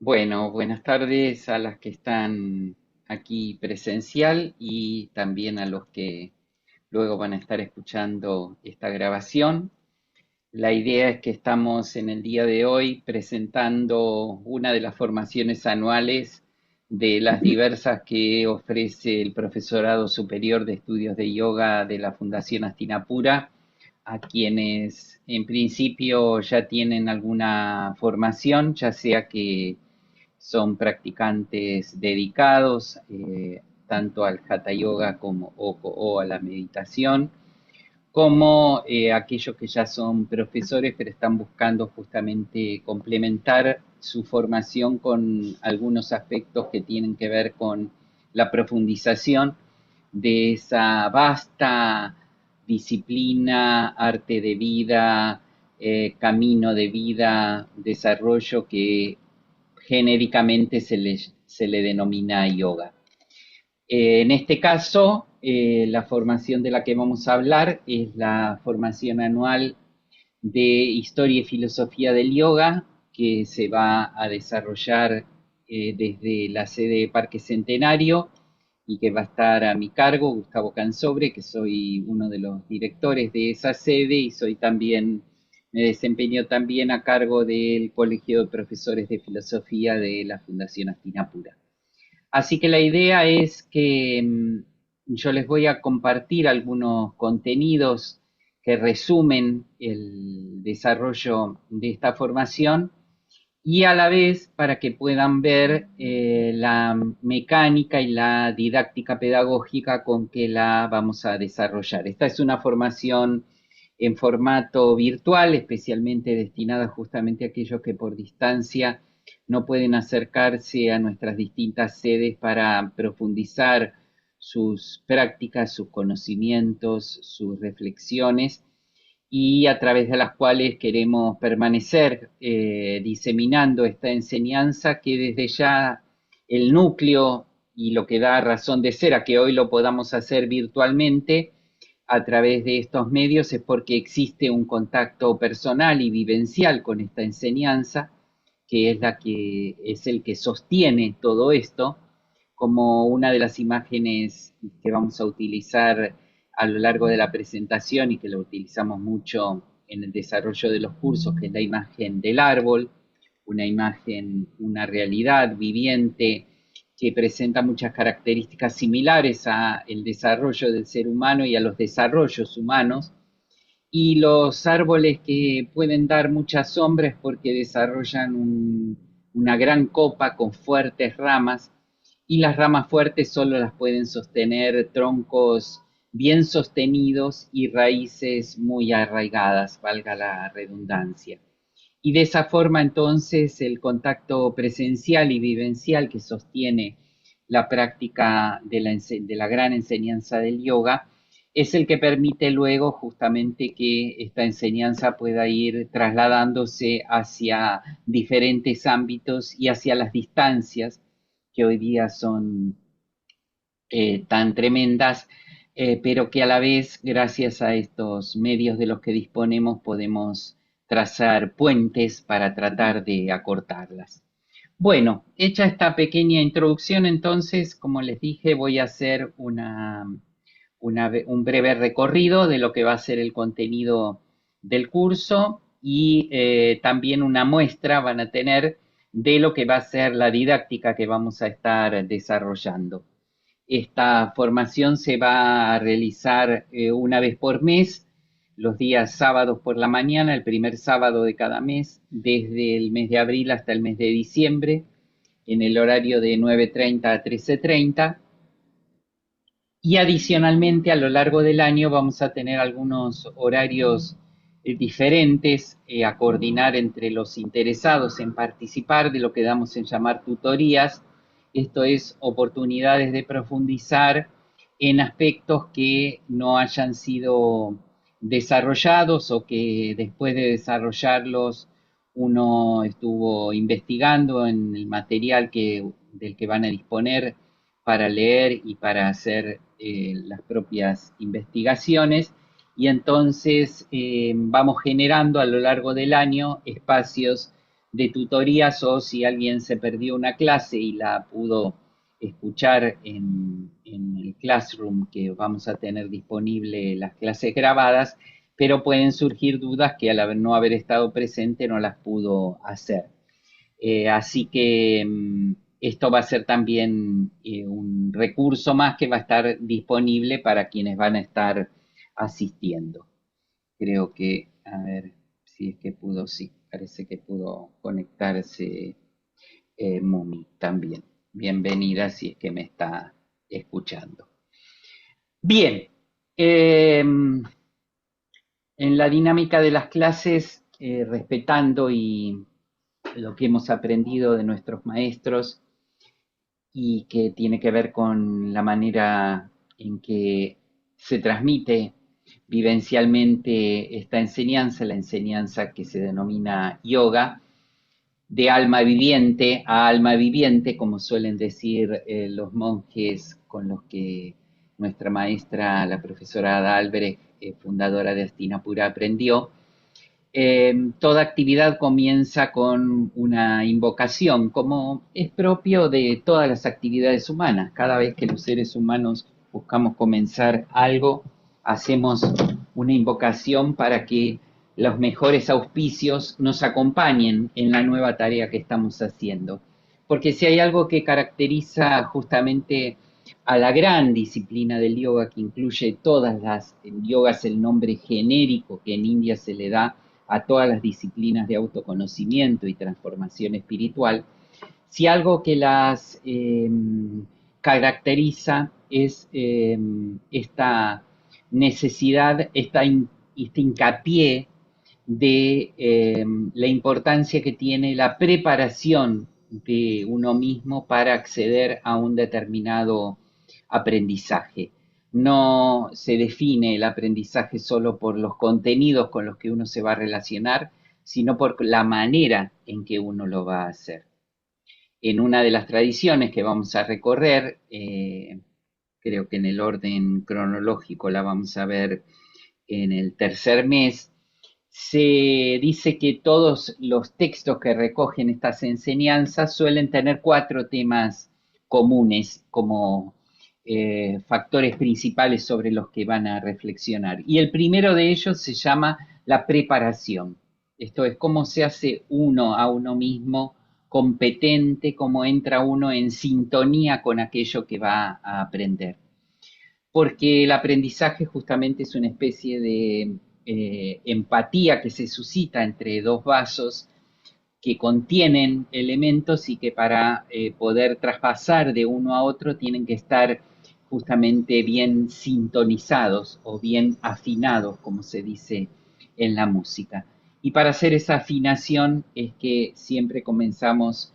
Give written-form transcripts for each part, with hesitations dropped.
Bueno, buenas tardes a las que están aquí presencial y también a los que luego van a estar escuchando esta grabación. La idea es que estamos en el día de hoy presentando una de las formaciones anuales de las diversas que ofrece el Profesorado Superior de Estudios de Yoga de la Fundación Hastinapura a quienes en principio ya tienen alguna formación, ya sea que son practicantes dedicados tanto al Hatha Yoga como o a la meditación, como aquellos que ya son profesores pero están buscando justamente complementar su formación con algunos aspectos que tienen que ver con la profundización de esa vasta disciplina, arte de vida, camino de vida, desarrollo que genéricamente se le denomina yoga. En este caso, la formación de la que vamos a hablar es la formación anual de Historia y Filosofía del Yoga, que se va a desarrollar desde la sede de Parque Centenario y que va a estar a mi cargo, Gustavo Cansobre, que soy uno de los directores de esa sede y me desempeño también a cargo del Colegio de Profesores de Filosofía de la Fundación Hastinapura. Así que la idea es que yo les voy a compartir algunos contenidos que resumen el desarrollo de esta formación y a la vez para que puedan ver la mecánica y la didáctica pedagógica con que la vamos a desarrollar. Esta es una formación en formato virtual, especialmente destinada justamente a aquellos que por distancia no pueden acercarse a nuestras distintas sedes para profundizar sus prácticas, sus conocimientos, sus reflexiones y a través de las cuales queremos permanecer diseminando esta enseñanza que desde ya el núcleo y lo que da razón de ser a que hoy lo podamos hacer virtualmente a través de estos medios es porque existe un contacto personal y vivencial con esta enseñanza, que es la que es el que sostiene todo esto, como una de las imágenes que vamos a utilizar a lo largo de la presentación y que lo utilizamos mucho en el desarrollo de los cursos, que es la imagen del árbol, una imagen, una realidad viviente que presenta muchas características similares a el desarrollo del ser humano y a los desarrollos humanos, y los árboles que pueden dar muchas sombras porque desarrollan una gran copa con fuertes ramas, y las ramas fuertes solo las pueden sostener troncos bien sostenidos y raíces muy arraigadas, valga la redundancia. Y de esa forma entonces el contacto presencial y vivencial que sostiene la práctica de la gran enseñanza del yoga es el que permite luego justamente que esta enseñanza pueda ir trasladándose hacia diferentes ámbitos y hacia las distancias que hoy día son tan tremendas, pero que a la vez, gracias a estos medios de los que disponemos, podemos trazar puentes para tratar de acortarlas. Bueno, hecha esta pequeña introducción, entonces, como les dije, voy a hacer un breve recorrido de lo que va a ser el contenido del curso y también una muestra van a tener de lo que va a ser la didáctica que vamos a estar desarrollando. Esta formación se va a realizar una vez por mes, los días sábados por la mañana, el primer sábado de cada mes, desde el mes de abril hasta el mes de diciembre, en el horario de 9:30 a 13:30. Y adicionalmente a lo largo del año vamos a tener algunos horarios diferentes a coordinar entre los interesados en participar de lo que damos en llamar tutorías. Esto es oportunidades de profundizar en aspectos que no hayan sido desarrollados o que después de desarrollarlos uno estuvo investigando en el material del que van a disponer para leer y para hacer las propias investigaciones. Y entonces vamos generando a lo largo del año espacios de tutorías o si alguien se perdió una clase y la pudo escuchar en el Classroom, que vamos a tener disponible las clases grabadas, pero pueden surgir dudas que al no haber estado presente no las pudo hacer. Así que esto va a ser también un recurso más que va a estar disponible para quienes van a estar asistiendo. Creo que, a ver si es que pudo, sí, parece que pudo conectarse Mumi también. Bienvenida si es que me está escuchando. Bien, en la dinámica de las clases, respetando y lo que hemos aprendido de nuestros maestros y que tiene que ver con la manera en que se transmite vivencialmente esta enseñanza, la enseñanza que se denomina yoga, de alma viviente a alma viviente, como suelen decir los monjes con los que nuestra maestra, la profesora Ada Albrecht, fundadora de Hastinapura, aprendió. Toda actividad comienza con una invocación, como es propio de todas las actividades humanas. Cada vez que los seres humanos buscamos comenzar algo, hacemos una invocación para que los mejores auspicios nos acompañen en la nueva tarea que estamos haciendo. Porque si hay algo que caracteriza justamente a la gran disciplina del yoga, que incluye todas las, el yoga es el nombre genérico que en India se le da a todas las disciplinas de autoconocimiento y transformación espiritual, si algo que las caracteriza es esta necesidad, este hincapié de la importancia que tiene la preparación de uno mismo para acceder a un determinado aprendizaje. No se define el aprendizaje solo por los contenidos con los que uno se va a relacionar, sino por la manera en que uno lo va a hacer. En una de las tradiciones que vamos a recorrer, creo que en el orden cronológico la vamos a ver en el tercer mes, se dice que todos los textos que recogen estas enseñanzas suelen tener cuatro temas comunes como factores principales sobre los que van a reflexionar. Y el primero de ellos se llama la preparación. Esto es cómo se hace uno a uno mismo competente, cómo entra uno en sintonía con aquello que va a aprender. Porque el aprendizaje justamente es una especie de empatía que se suscita entre dos vasos que contienen elementos y que para poder traspasar de uno a otro tienen que estar justamente bien sintonizados o bien afinados, como se dice en la música. Y para hacer esa afinación es que siempre comenzamos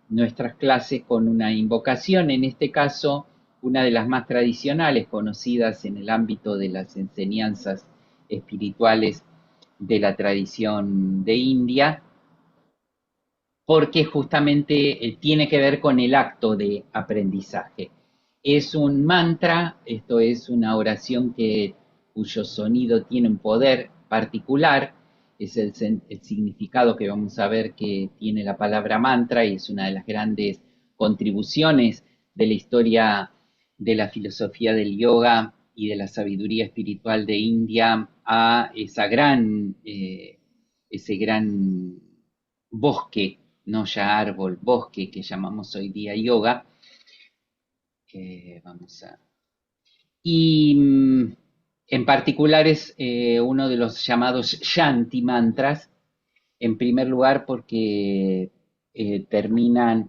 nuestras clases con una invocación, en este caso una de las más tradicionales conocidas en el ámbito de las enseñanzas espirituales de la tradición de India, porque justamente tiene que ver con el acto de aprendizaje. Es un mantra, esto es una oración cuyo sonido tiene un poder particular, es el significado que vamos a ver que tiene la palabra mantra y es una de las grandes contribuciones de la historia de la filosofía del yoga y de la sabiduría espiritual de India a ese gran bosque, no ya árbol, bosque que llamamos hoy día yoga. Vamos a... Y en particular es uno de los llamados Shanti mantras, en primer lugar porque terminan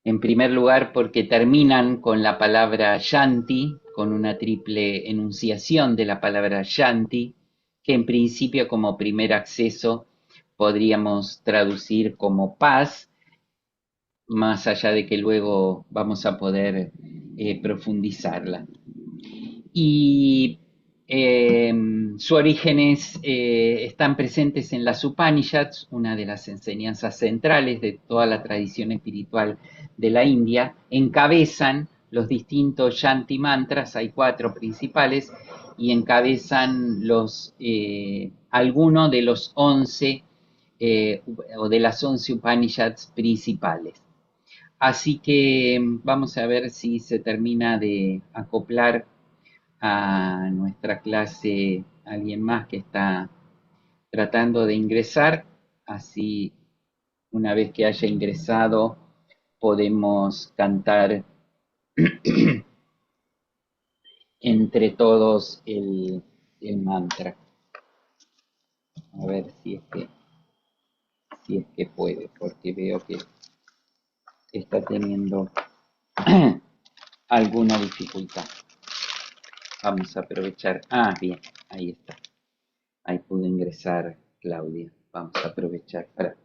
en primer lugar porque terminan con la palabra Shanti, con una triple enunciación de la palabra Shanti, que en principio como primer acceso podríamos traducir como paz, más allá de que luego vamos a poder profundizarla. Y sus orígenes están presentes en las Upanishads, una de las enseñanzas centrales de toda la tradición espiritual de la India, encabezan los distintos Shanti mantras, hay cuatro principales, y encabezan algunos de los 11 o de las 11 Upanishads principales. Así que vamos a ver si se termina de acoplar a nuestra clase alguien más que está tratando de ingresar. Así, una vez que haya ingresado, podemos cantar entre todos el mantra. A ver si es que puede, porque veo que está teniendo alguna dificultad. Vamos a aprovechar. Ah, bien, ahí está. Ahí pudo ingresar Claudia. Vamos a aprovechar para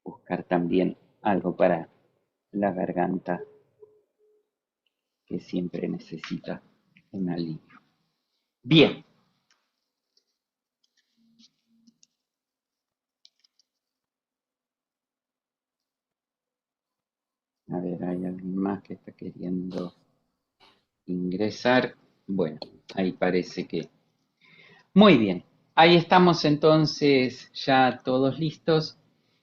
buscar también algo para la garganta, que siempre necesita un alivio. Bien. A ver, hay alguien más que está queriendo ingresar. Bueno, ahí parece que... Muy bien. Ahí estamos entonces ya todos listos.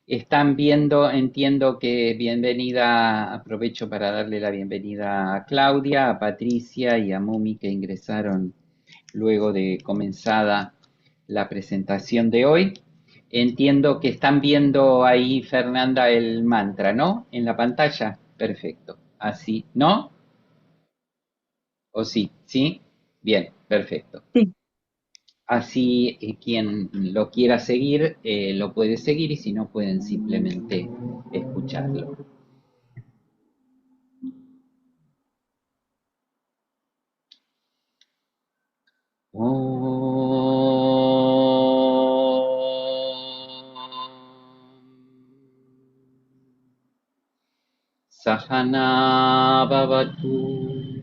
Están viendo, entiendo que bienvenida, aprovecho para darle la bienvenida a Claudia, a Patricia y a Mumi que ingresaron luego de comenzada la presentación de hoy. Entiendo que están viendo ahí, Fernanda, el mantra, ¿no? En la pantalla. Perfecto. Así, ¿no? ¿O sí? ¿Sí? Bien, perfecto. Sí. Así quien lo quiera seguir lo puede seguir y si no pueden simplemente escucharlo. Sahana bhavatu,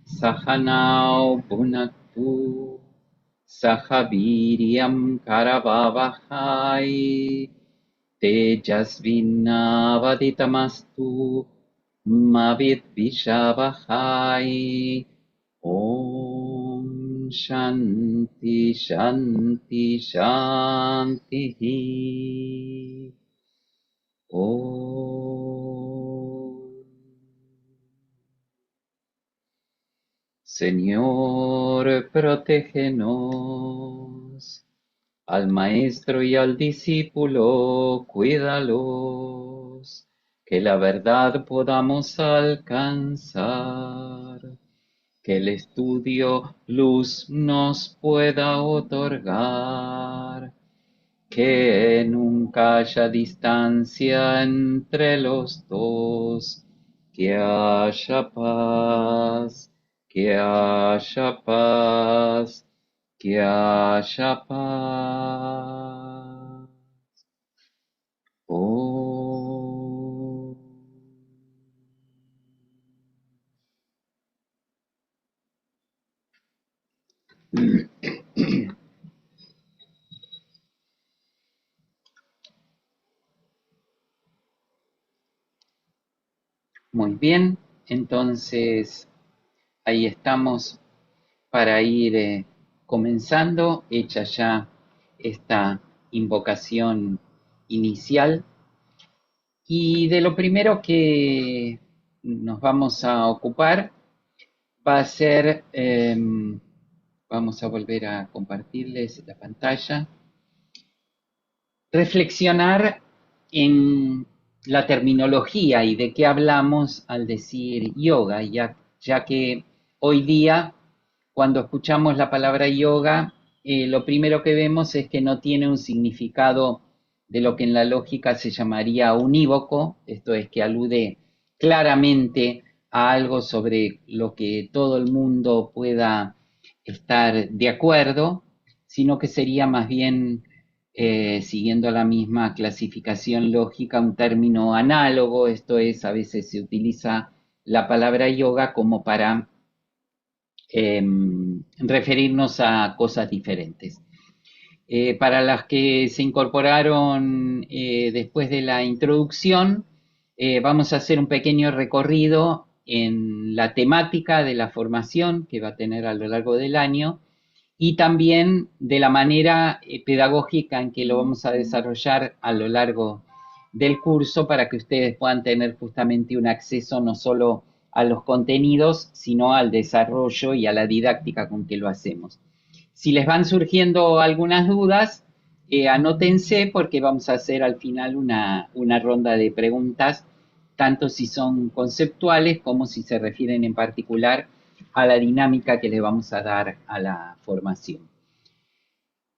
sahanau bhunaktu, sahaviryam karavavahai, tejasvinavaditamastu, mavidvishavahai. Om Shanti Shanti Shanti. Om. Señor, protégenos. Al maestro y al discípulo, cuídalos, que la verdad podamos alcanzar, que el estudio luz nos pueda otorgar, que nunca haya distancia entre los dos, que haya paz, que haya paz, que haya paz. Oh. Muy bien, entonces ahí estamos para ir comenzando, hecha ya esta invocación inicial. Y de lo primero que nos vamos a ocupar va a ser, vamos a volver a compartirles la pantalla, reflexionar en la terminología y de qué hablamos al decir yoga, ya que hoy día, cuando escuchamos la palabra yoga, lo primero que vemos es que no tiene un significado de lo que en la lógica se llamaría unívoco, esto es que alude claramente a algo sobre lo que todo el mundo pueda estar de acuerdo, sino que sería más bien siguiendo la misma clasificación lógica, un término análogo, esto es, a veces se utiliza la palabra yoga como para referirnos a cosas diferentes. Para las que se incorporaron después de la introducción, vamos a hacer un pequeño recorrido en la temática de la formación que va a tener a lo largo del año y también de la manera pedagógica en que lo vamos a desarrollar a lo largo del curso para que ustedes puedan tener justamente un acceso no solo a los contenidos, sino al desarrollo y a la didáctica con que lo hacemos. Si les van surgiendo algunas dudas, anótense porque vamos a hacer al final una ronda de preguntas, tanto si son conceptuales como si se refieren en particular a la dinámica que le vamos a dar a la formación.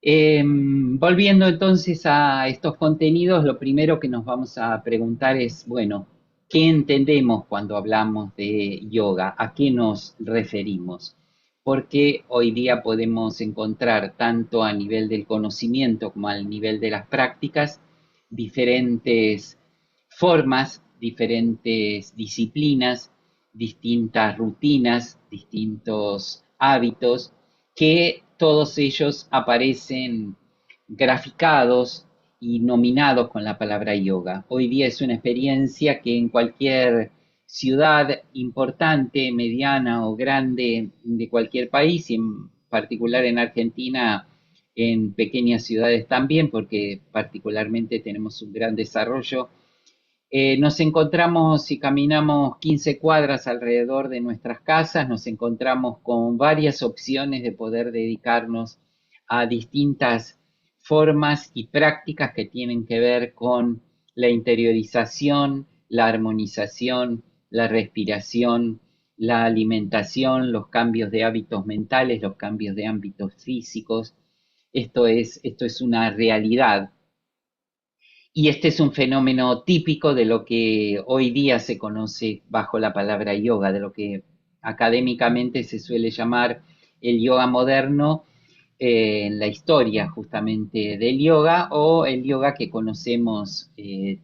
Volviendo entonces a estos contenidos, lo primero que nos vamos a preguntar es, bueno, ¿qué entendemos cuando hablamos de yoga? ¿A qué nos referimos? Porque hoy día podemos encontrar tanto a nivel del conocimiento como al nivel de las prácticas diferentes formas, diferentes disciplinas, distintas rutinas, distintos hábitos que todos ellos aparecen graficados y nominados con la palabra yoga. Hoy día es una experiencia que en cualquier ciudad importante, mediana o grande de cualquier país, y en particular en Argentina, en pequeñas ciudades también, porque particularmente tenemos un gran desarrollo, nos encontramos, si caminamos 15 cuadras alrededor de nuestras casas, nos encontramos con varias opciones de poder dedicarnos a distintas formas y prácticas que tienen que ver con la interiorización, la armonización, la respiración, la alimentación, los cambios de hábitos mentales, los cambios de ámbitos físicos. Esto es una realidad y este es un fenómeno típico de lo que hoy día se conoce bajo la palabra yoga, de lo que académicamente se suele llamar el yoga moderno, en la historia justamente del yoga o el yoga que conocemos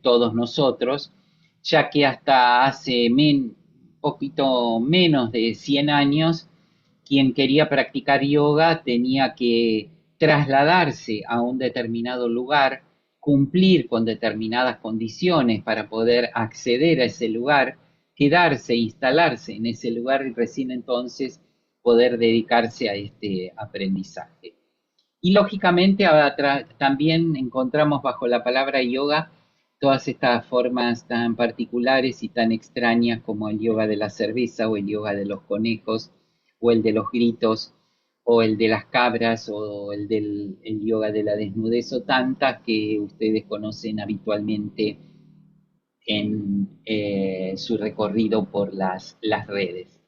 todos nosotros, ya que hasta hace poquito menos de 100 años, quien quería practicar yoga tenía que trasladarse a un determinado lugar, cumplir con determinadas condiciones para poder acceder a ese lugar, quedarse, instalarse en ese lugar y recién entonces poder dedicarse a este aprendizaje. Y lógicamente también encontramos bajo la palabra yoga todas estas formas tan particulares y tan extrañas como el yoga de la cerveza o el yoga de los conejos o el de los gritos o el de las cabras o el yoga de la desnudez o tantas que ustedes conocen habitualmente en su recorrido por las redes.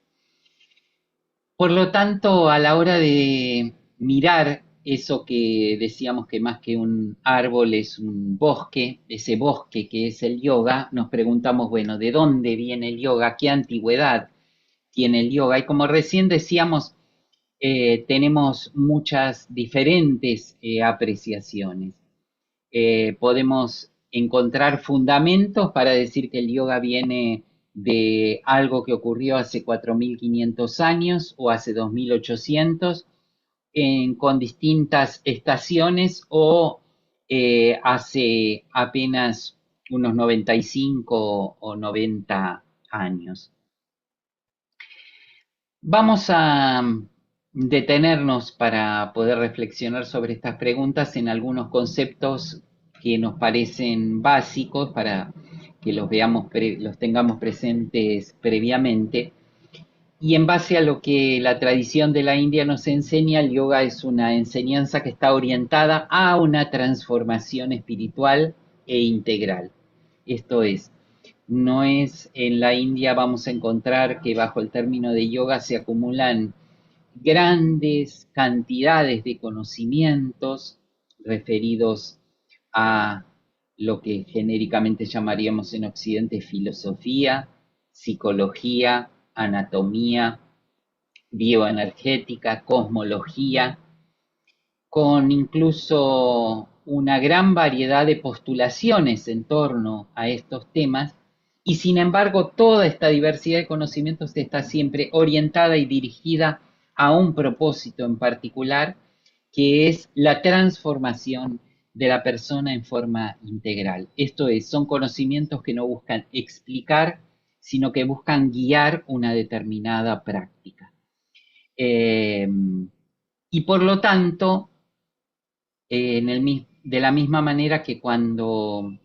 Por lo tanto, a la hora de mirar eso que decíamos que más que un árbol es un bosque, ese bosque que es el yoga, nos preguntamos, bueno, ¿de dónde viene el yoga? ¿Qué antigüedad tiene el yoga? Y como recién decíamos, tenemos muchas diferentes apreciaciones. Podemos encontrar fundamentos para decir que el yoga viene de algo que ocurrió hace 4.500 años o hace 2.800 con distintas estaciones o hace apenas unos 95 o 90 años. Vamos a detenernos para poder reflexionar sobre estas preguntas en algunos conceptos que nos parecen básicos para que los veamos, los tengamos presentes previamente. Y en base a lo que la tradición de la India nos enseña, el yoga es una enseñanza que está orientada a una transformación espiritual e integral. Esto es, no es en la India vamos a encontrar que bajo el término de yoga se acumulan grandes cantidades de conocimientos referidos a lo que genéricamente llamaríamos en Occidente filosofía, psicología, anatomía, bioenergética, cosmología, con incluso una gran variedad de postulaciones en torno a estos temas, y sin embargo toda esta diversidad de conocimientos está siempre orientada y dirigida a un propósito en particular, que es la transformación de la persona en forma integral. Esto es, son conocimientos que no buscan explicar, sino que buscan guiar una determinada práctica. Eh, y por lo tanto, de la misma manera que cuando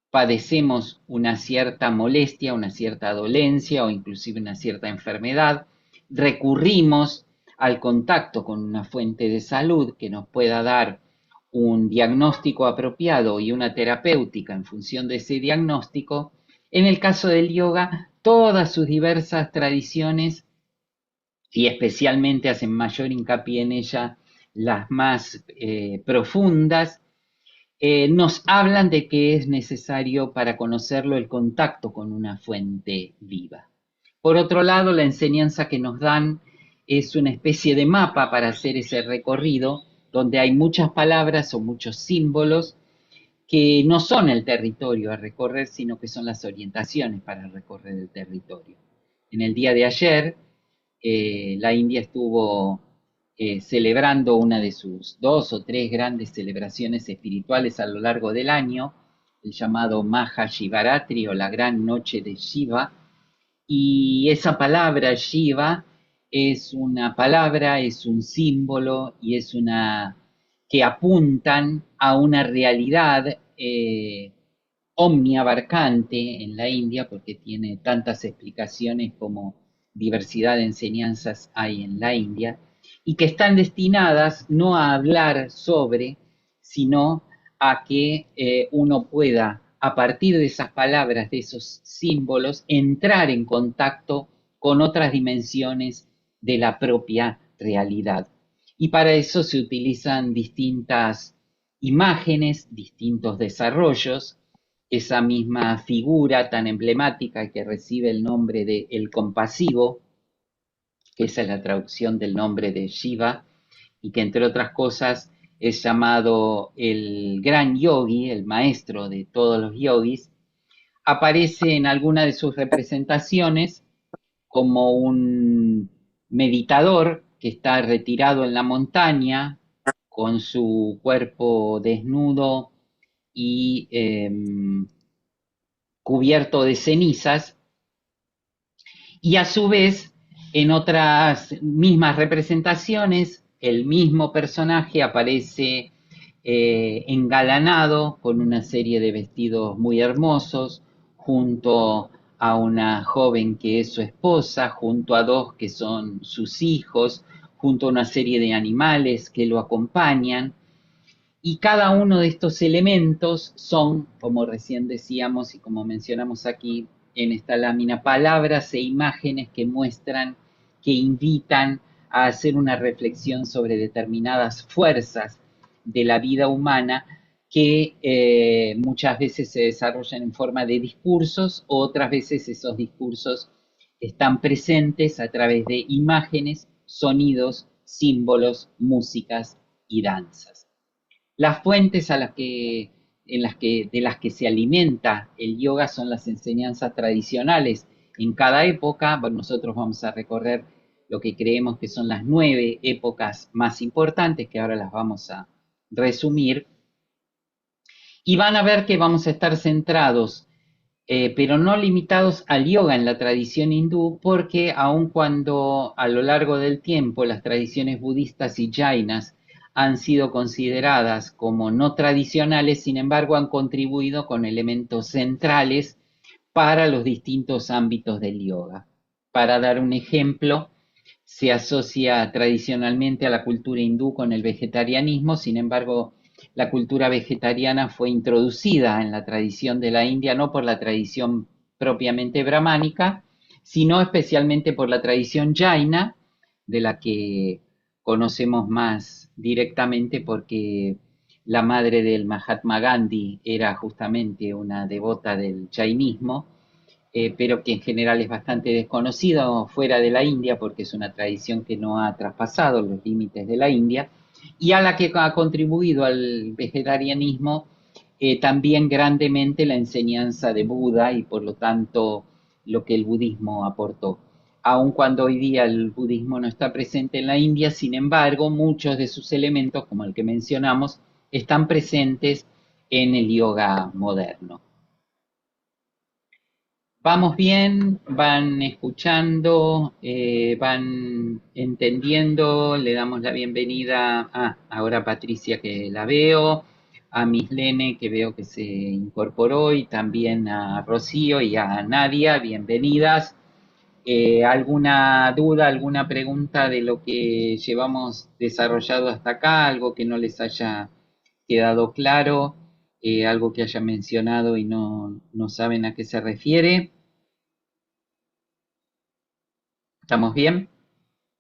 padecemos una cierta molestia, una cierta dolencia o inclusive una cierta enfermedad, recurrimos al contacto con una fuente de salud que nos pueda dar un diagnóstico apropiado y una terapéutica en función de ese diagnóstico. En el caso del yoga, todas sus diversas tradiciones, y especialmente hacen mayor hincapié en ella las más profundas, nos hablan de que es necesario para conocerlo el contacto con una fuente viva. Por otro lado, la enseñanza que nos dan es una especie de mapa para hacer ese recorrido, donde hay muchas palabras o muchos símbolos que no son el territorio a recorrer, sino que son las orientaciones para recorrer el territorio. En el día de ayer, la India estuvo celebrando una de sus 2 o 3 grandes celebraciones espirituales a lo largo del año, el llamado Maha Shivaratri o la Gran Noche de Shiva, y esa palabra Shiva es una palabra, es un símbolo y es una que apuntan a una realidad omniabarcante en la India, porque tiene tantas explicaciones como diversidad de enseñanzas hay en la India, y que están destinadas no a hablar sobre, sino a que uno pueda, a partir de esas palabras, de esos símbolos, entrar en contacto con otras dimensiones de la propia realidad. Y para eso se utilizan distintas imágenes, distintos desarrollos, esa misma figura tan emblemática que recibe el nombre de el compasivo, que esa es la traducción del nombre de Shiva, y que entre otras cosas es llamado el gran yogi, el maestro de todos los yogis, aparece en alguna de sus representaciones como un meditador que está retirado en la montaña con su cuerpo desnudo y cubierto de cenizas, y a su vez en otras mismas representaciones el mismo personaje aparece engalanado con una serie de vestidos muy hermosos junto a una joven que es su esposa, junto a 2 que son sus hijos, junto a una serie de animales que lo acompañan, y cada uno de estos elementos son, como recién decíamos y como mencionamos aquí en esta lámina, palabras e imágenes que muestran, que invitan a hacer una reflexión sobre determinadas fuerzas de la vida humana que muchas veces se desarrollan en forma de discursos, o otras veces esos discursos están presentes a través de imágenes, sonidos, símbolos, músicas y danzas. Las fuentes de las que se alimenta el yoga son las enseñanzas tradicionales. En cada época, bueno, nosotros vamos a recorrer lo que creemos que son las 9 épocas más importantes, que ahora las vamos a resumir, y van a ver que vamos a estar centrados, pero no limitados al yoga en la tradición hindú, porque aun cuando a lo largo del tiempo las tradiciones budistas y jainas han sido consideradas como no tradicionales, sin embargo han contribuido con elementos centrales para los distintos ámbitos del yoga. Para dar un ejemplo, se asocia tradicionalmente a la cultura hindú con el vegetarianismo, sin embargo, la cultura vegetariana fue introducida en la tradición de la India no por la tradición propiamente brahmánica, sino especialmente por la tradición jaina, de la que conocemos más directamente porque la madre del Mahatma Gandhi era justamente una devota del jainismo, pero que en general es bastante desconocido fuera de la India porque es una tradición que no ha traspasado los límites de la India, y a la que ha contribuido al vegetarianismo también grandemente la enseñanza de Buda y por lo tanto lo que el budismo aportó. Aun cuando hoy día el budismo no está presente en la India, sin embargo, muchos de sus elementos, como el que mencionamos, están presentes en el yoga moderno. Vamos bien, van escuchando, van entendiendo, le damos la bienvenida ahora a Patricia que la veo, a Mislene que veo que se incorporó y también a Rocío y a Nadia, bienvenidas. ¿Alguna duda, alguna pregunta de lo que llevamos desarrollado hasta acá? ¿Algo que no les haya quedado claro? ¿Algo que haya mencionado y no saben a qué se refiere? ¿Estamos bien?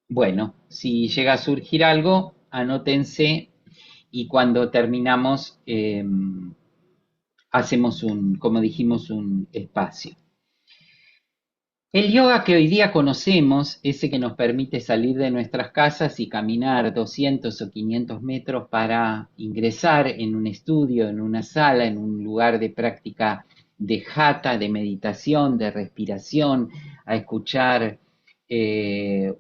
Bueno, si llega a surgir algo, anótense y cuando terminamos hacemos como dijimos, un espacio. El yoga que hoy día conocemos, ese que nos permite salir de nuestras casas y caminar 200 o 500 metros para ingresar en un estudio, en una sala, en un lugar de práctica de jata, de meditación, de respiración, a escuchar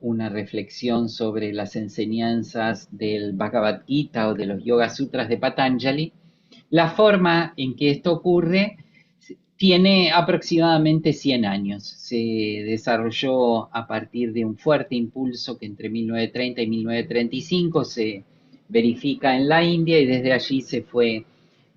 una reflexión sobre las enseñanzas del Bhagavad Gita o de los Yoga Sutras de Patanjali. La forma en que esto ocurre tiene aproximadamente 100 años. Se desarrolló a partir de un fuerte impulso que entre 1930 y 1935 se verifica en la India y desde allí se fue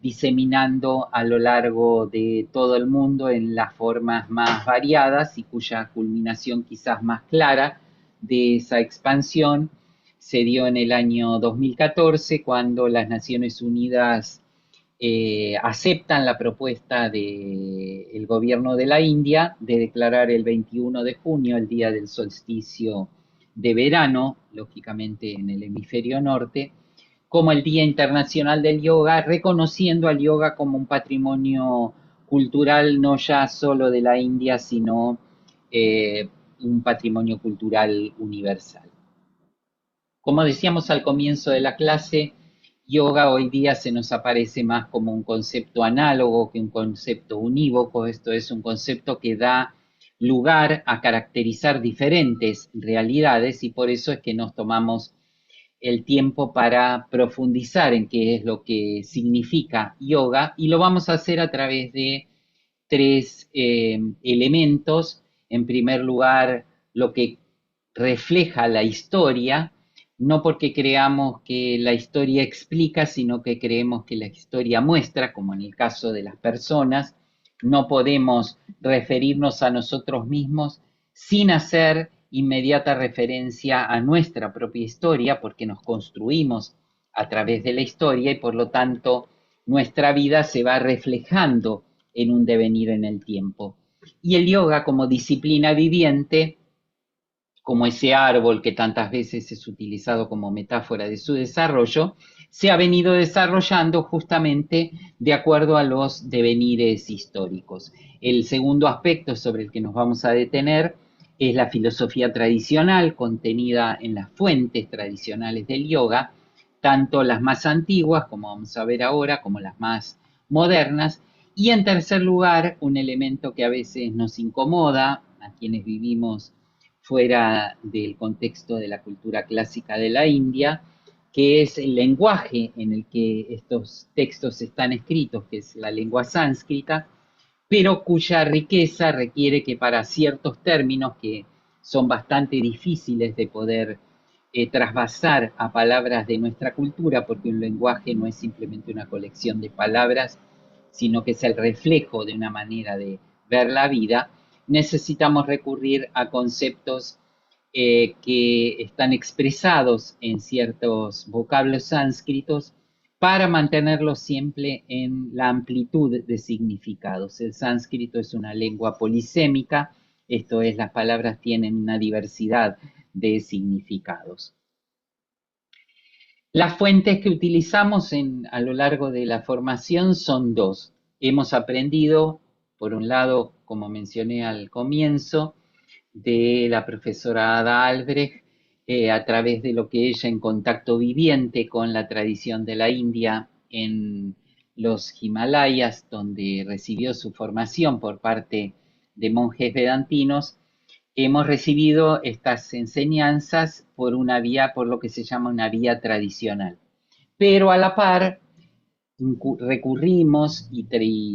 diseminando a lo largo de todo el mundo en las formas más variadas y cuya culminación quizás más clara de esa expansión se dio en el año 2014 cuando las Naciones Unidas aceptan la propuesta del gobierno de la India de declarar el 21 de junio el día del solsticio de verano, lógicamente en el hemisferio norte, como el Día Internacional del Yoga, reconociendo al yoga como un patrimonio cultural no ya solo de la India, sino eh, un patrimonio cultural universal. Como decíamos al comienzo de la clase, yoga hoy día se nos aparece más como un concepto análogo que un concepto unívoco. Esto es un concepto que da lugar a caracterizar diferentes realidades y por eso es que nos tomamos el tiempo para profundizar en qué es lo que significa yoga y lo vamos a hacer a través de tres elementos. En primer lugar, lo que refleja la historia, no porque creamos que la historia explica, sino que creemos que la historia muestra, como en el caso de las personas. No podemos referirnos a nosotros mismos sin hacer inmediata referencia a nuestra propia historia, porque nos construimos a través de la historia y por lo tanto nuestra vida se va reflejando en un devenir en el tiempo. Y el yoga como disciplina viviente, como ese árbol que tantas veces es utilizado como metáfora de su desarrollo, se ha venido desarrollando justamente de acuerdo a los devenires históricos. El segundo aspecto sobre el que nos vamos a detener es la filosofía tradicional contenida en las fuentes tradicionales del yoga, tanto las más antiguas, como vamos a ver ahora, como las más modernas. Y en tercer lugar, un elemento que a veces nos incomoda a quienes vivimos fuera del contexto de la cultura clásica de la India, que es el lenguaje en el que estos textos están escritos, que es la lengua sánscrita, pero cuya riqueza requiere que para ciertos términos que son bastante difíciles de poder trasvasar a palabras de nuestra cultura, porque un lenguaje no es simplemente una colección de palabras, sino que es el reflejo de una manera de ver la vida, necesitamos recurrir a conceptos que están expresados en ciertos vocablos sánscritos para mantenerlos siempre en la amplitud de significados. El sánscrito es una lengua polisémica, esto es, las palabras tienen una diversidad de significados. Las fuentes que utilizamos a lo largo de la formación son dos. Hemos aprendido, por un lado, como mencioné al comienzo, de la profesora Ada Albrecht, a través de lo que ella en contacto viviente con la tradición de la India en los Himalayas, donde recibió su formación por parte de monjes vedantinos, hemos recibido estas enseñanzas por una vía, por lo que se llama una vía tradicional. Pero a la par, recurrimos y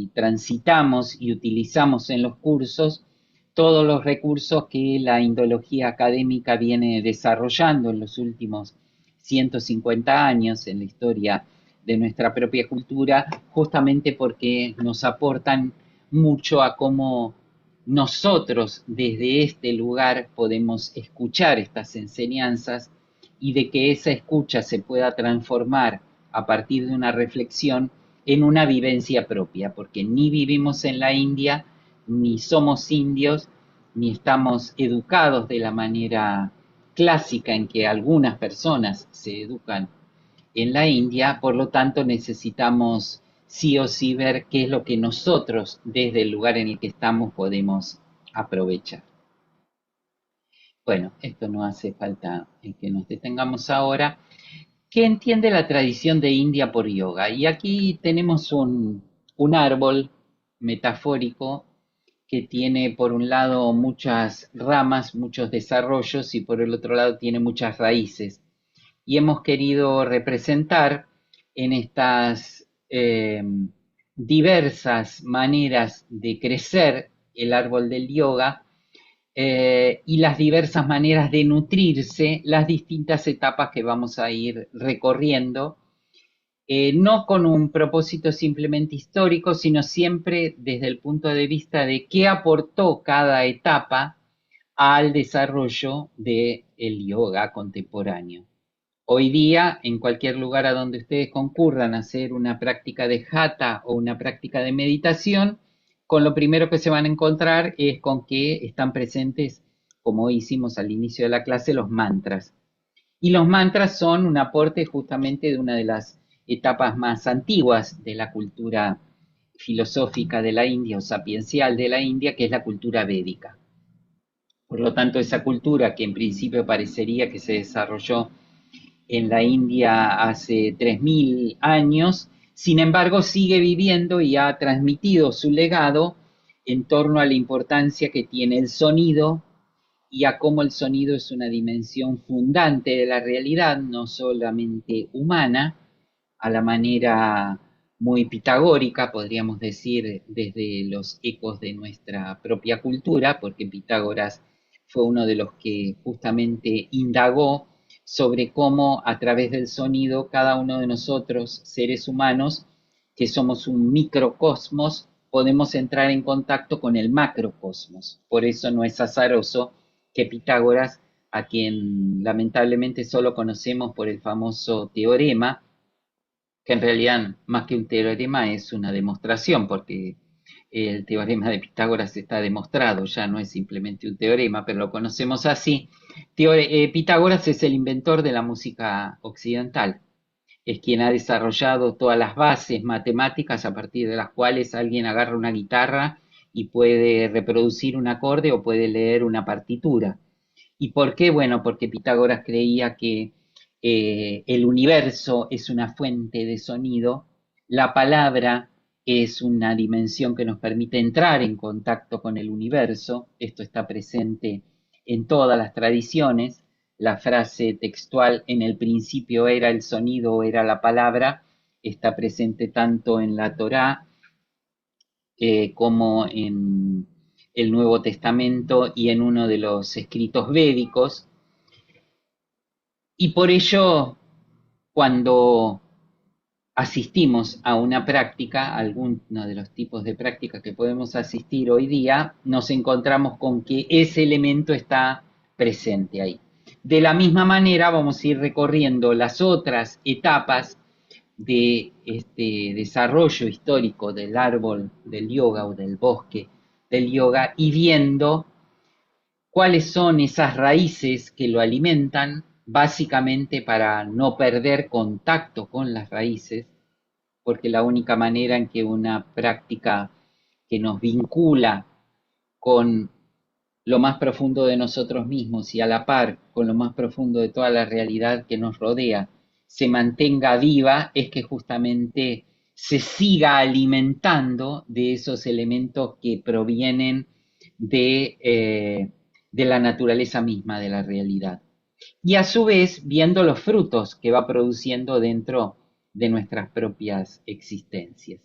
transitamos y utilizamos en los cursos todos los recursos que la indología académica viene desarrollando en los últimos 150 años en la historia de nuestra propia cultura, justamente porque nos aportan mucho a cómo nosotros desde este lugar podemos escuchar estas enseñanzas y de que esa escucha se pueda transformar a partir de una reflexión en una vivencia propia, porque ni vivimos en la India, ni somos indios, ni estamos educados de la manera clásica en que algunas personas se educan en la India, por lo tanto necesitamos sí o sí ver qué es lo que nosotros desde el lugar en el que estamos podemos aprovechar. Bueno, esto no hace falta que nos detengamos ahora. ¿Qué entiende la tradición de India por yoga? Y aquí tenemos un árbol metafórico que tiene por un lado muchas ramas, muchos desarrollos y por el otro lado tiene muchas raíces. Y hemos querido representar en estas diversas maneras de crecer el árbol del yoga y las diversas maneras de nutrirse, las distintas etapas que vamos a ir recorriendo, no con un propósito simplemente histórico, sino siempre desde el punto de vista de qué aportó cada etapa al desarrollo del yoga contemporáneo. Hoy día, en cualquier lugar a donde ustedes concurran a hacer una práctica de hatha o una práctica de meditación, con lo primero que se van a encontrar es con que están presentes, como hicimos al inicio de la clase, los mantras. Y los mantras son un aporte justamente de una de las etapas más antiguas de la cultura filosófica de la India o sapiencial de la India, que es la cultura védica. Por lo tanto, esa cultura que en principio parecería que se desarrolló en la India hace 3000 años, sin embargo sigue viviendo y ha transmitido su legado en torno a la importancia que tiene el sonido y a cómo el sonido es una dimensión fundante de la realidad, no solamente humana, a la manera muy pitagórica, podríamos decir, desde los ecos de nuestra propia cultura, porque Pitágoras fue uno de los que justamente indagó sobre cómo a través del sonido cada uno de nosotros, seres humanos, que somos un microcosmos, podemos entrar en contacto con el macrocosmos. Por eso no es azaroso que Pitágoras, a quien lamentablemente solo conocemos por el famoso teorema, que en realidad más que un teorema es una demostración, porque el teorema de Pitágoras está demostrado, ya no es simplemente un teorema, pero lo conocemos así. Pitágoras es el inventor de la música occidental, es quien ha desarrollado todas las bases matemáticas a partir de las cuales alguien agarra una guitarra y puede reproducir un acorde o puede leer una partitura. ¿Y por qué? Bueno, porque Pitágoras creía que el universo es una fuente de sonido, la palabra es una dimensión que nos permite entrar en contacto con el universo, esto está presente en todas las tradiciones, la frase textual en el principio era el sonido o era la palabra, está presente tanto en la Torá como en el Nuevo Testamento y en uno de los escritos védicos. Y por ello, cuando asistimos a una práctica, alguno de los tipos de prácticas que podemos asistir hoy día, nos encontramos con que ese elemento está presente ahí. De la misma manera vamos a ir recorriendo las otras etapas de este desarrollo histórico del árbol del yoga o del bosque del yoga y viendo cuáles son esas raíces que lo alimentan, básicamente para no perder contacto con las raíces, porque la única manera en que una práctica que nos vincula con lo más profundo de nosotros mismos y a la par con lo más profundo de toda la realidad que nos rodea se mantenga viva es que justamente se siga alimentando de esos elementos que provienen de la naturaleza misma de la realidad. Y a su vez viendo los frutos que va produciendo dentro de nuestras propias existencias.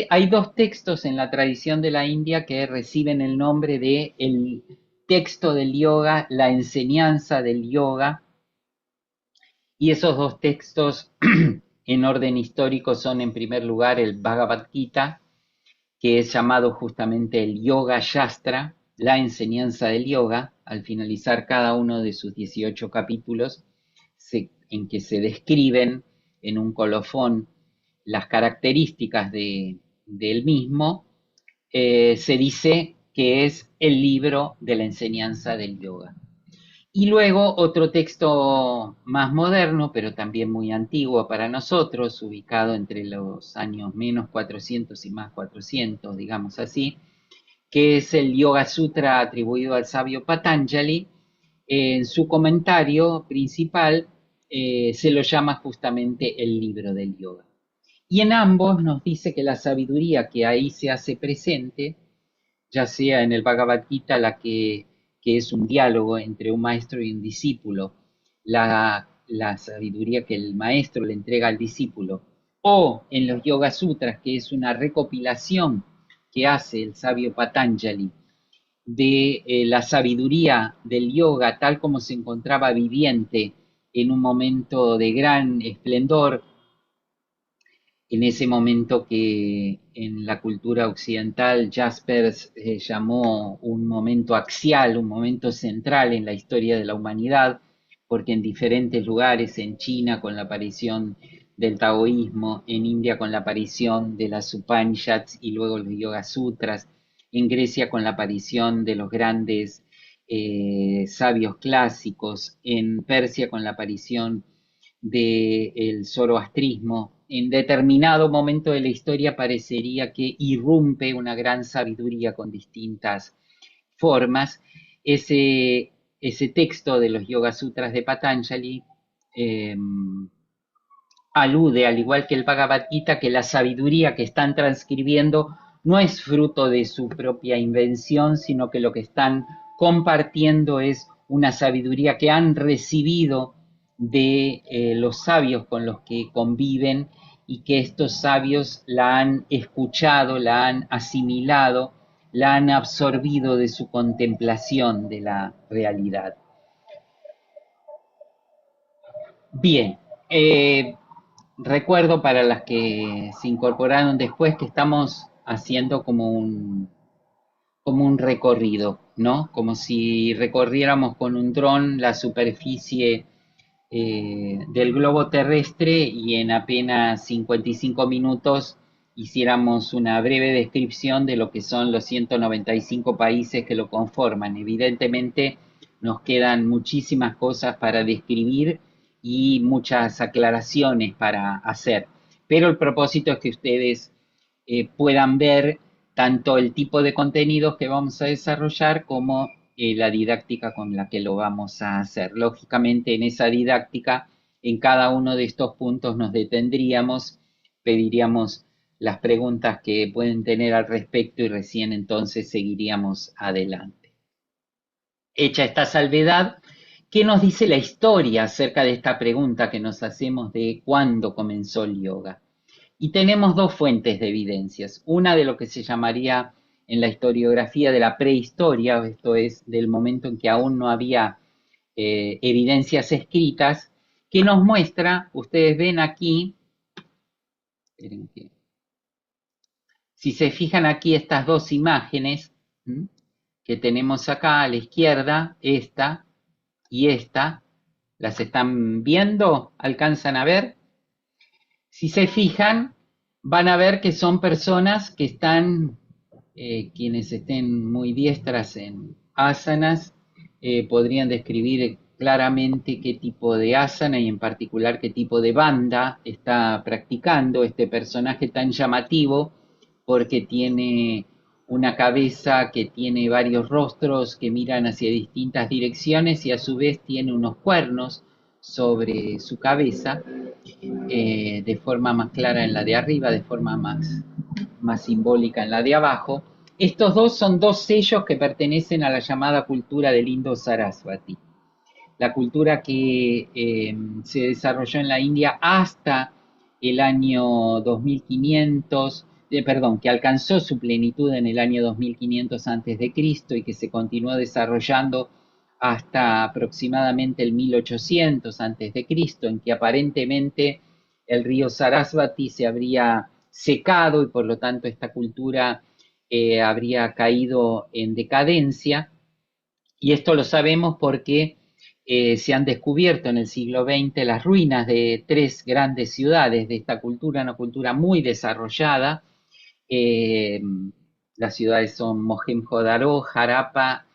Hay dos textos en la tradición de la India que reciben el nombre de el texto del yoga, la enseñanza del yoga, y esos dos textos en orden histórico son en primer lugar el Bhagavad Gita, que es llamado justamente el Yoga Shastra, la enseñanza del yoga, al finalizar cada uno de sus 18 capítulos, en que se describen en un colofón las características del mismo, se dice que es el libro de la enseñanza del yoga. Y luego otro texto más moderno, pero también muy antiguo para nosotros, ubicado entre los años menos 400 y más 400, digamos así, que es el Yoga Sutra atribuido al sabio Patanjali. En su comentario principal se lo llama justamente el libro del yoga. Y en ambos nos dice que la sabiduría que ahí se hace presente, ya sea en el Bhagavad Gita, que es un diálogo entre un maestro y un discípulo, la sabiduría que el maestro le entrega al discípulo, o en los Yoga Sutras, que es una recopilación que hace el sabio Patanjali de la sabiduría del yoga tal como se encontraba viviente en un momento de gran esplendor, en ese momento que en la cultura occidental Jaspers llamó un momento axial, un momento central en la historia de la humanidad, porque en diferentes lugares, en China con la aparición del taoísmo, en India con la aparición de las Upanishads y luego los Yoga Sutras, en Grecia con la aparición de los grandes sabios clásicos, en Persia con la aparición del zoroastrismo. En determinado momento de la historia parecería que irrumpe una gran sabiduría con distintas formas. Ese texto de los Yoga Sutras de Patanjali eh, alude, al igual que el Bhagavad Gita, que la sabiduría que están transcribiendo no es fruto de su propia invención, sino que lo que están compartiendo es una sabiduría que han recibido de los sabios con los que conviven y que estos sabios la han escuchado, la han asimilado, la han absorbido de su contemplación de la realidad. Bien, recuerdo para las que se incorporaron después que estamos haciendo como un recorrido, ¿no? Como si recorriéramos con un dron la superficie del globo terrestre y en apenas 55 minutos hiciéramos una breve descripción de lo que son los 195 países que lo conforman. Evidentemente nos quedan muchísimas cosas para describir y muchas aclaraciones para hacer, pero el propósito es que ustedes puedan ver tanto el tipo de contenidos que vamos a desarrollar como la didáctica con la que lo vamos a hacer. Lógicamente, en esa didáctica, en cada uno de estos puntos nos detendríamos, pediríamos las preguntas que pueden tener al respecto y recién entonces seguiríamos adelante. Hecha esta salvedad, ¿qué nos dice la historia acerca de esta pregunta que nos hacemos de cuándo comenzó el yoga? Y tenemos dos fuentes de evidencias. Una de lo que se llamaría en la historiografía de la prehistoria, esto es, del momento en que aún no había evidencias escritas, que nos muestra, ustedes ven aquí, si se fijan aquí estas dos imágenes que tenemos acá a la izquierda, esta y esta, ¿las están viendo? ¿Alcanzan a ver? Si se fijan, van a ver que son personas que están, quienes estén muy diestras en asanas, podrían describir claramente qué tipo de asana y en particular qué tipo de banda está practicando este personaje tan llamativo, porque tiene una cabeza que tiene varios rostros que miran hacia distintas direcciones y a su vez tiene unos cuernos sobre su cabeza, de forma más clara en la de arriba, de forma más simbólica en la de abajo. Estos dos son dos sellos que pertenecen a la llamada cultura del Indo-Sarasvati. la cultura que se desarrolló en la India hasta el año 2500, perdón, que alcanzó su plenitud en el año 2500 antes de Cristo y que se continuó desarrollando hasta aproximadamente el 1800 antes de Cristo, en que aparentemente el río Sarasvati se habría secado y por lo tanto esta cultura habría caído en decadencia. Y esto lo sabemos porque se han descubierto en el siglo XX las ruinas de tres grandes ciudades de esta cultura, una cultura muy desarrollada. Eh, las ciudades son Mohenjo-Daro, Harappa,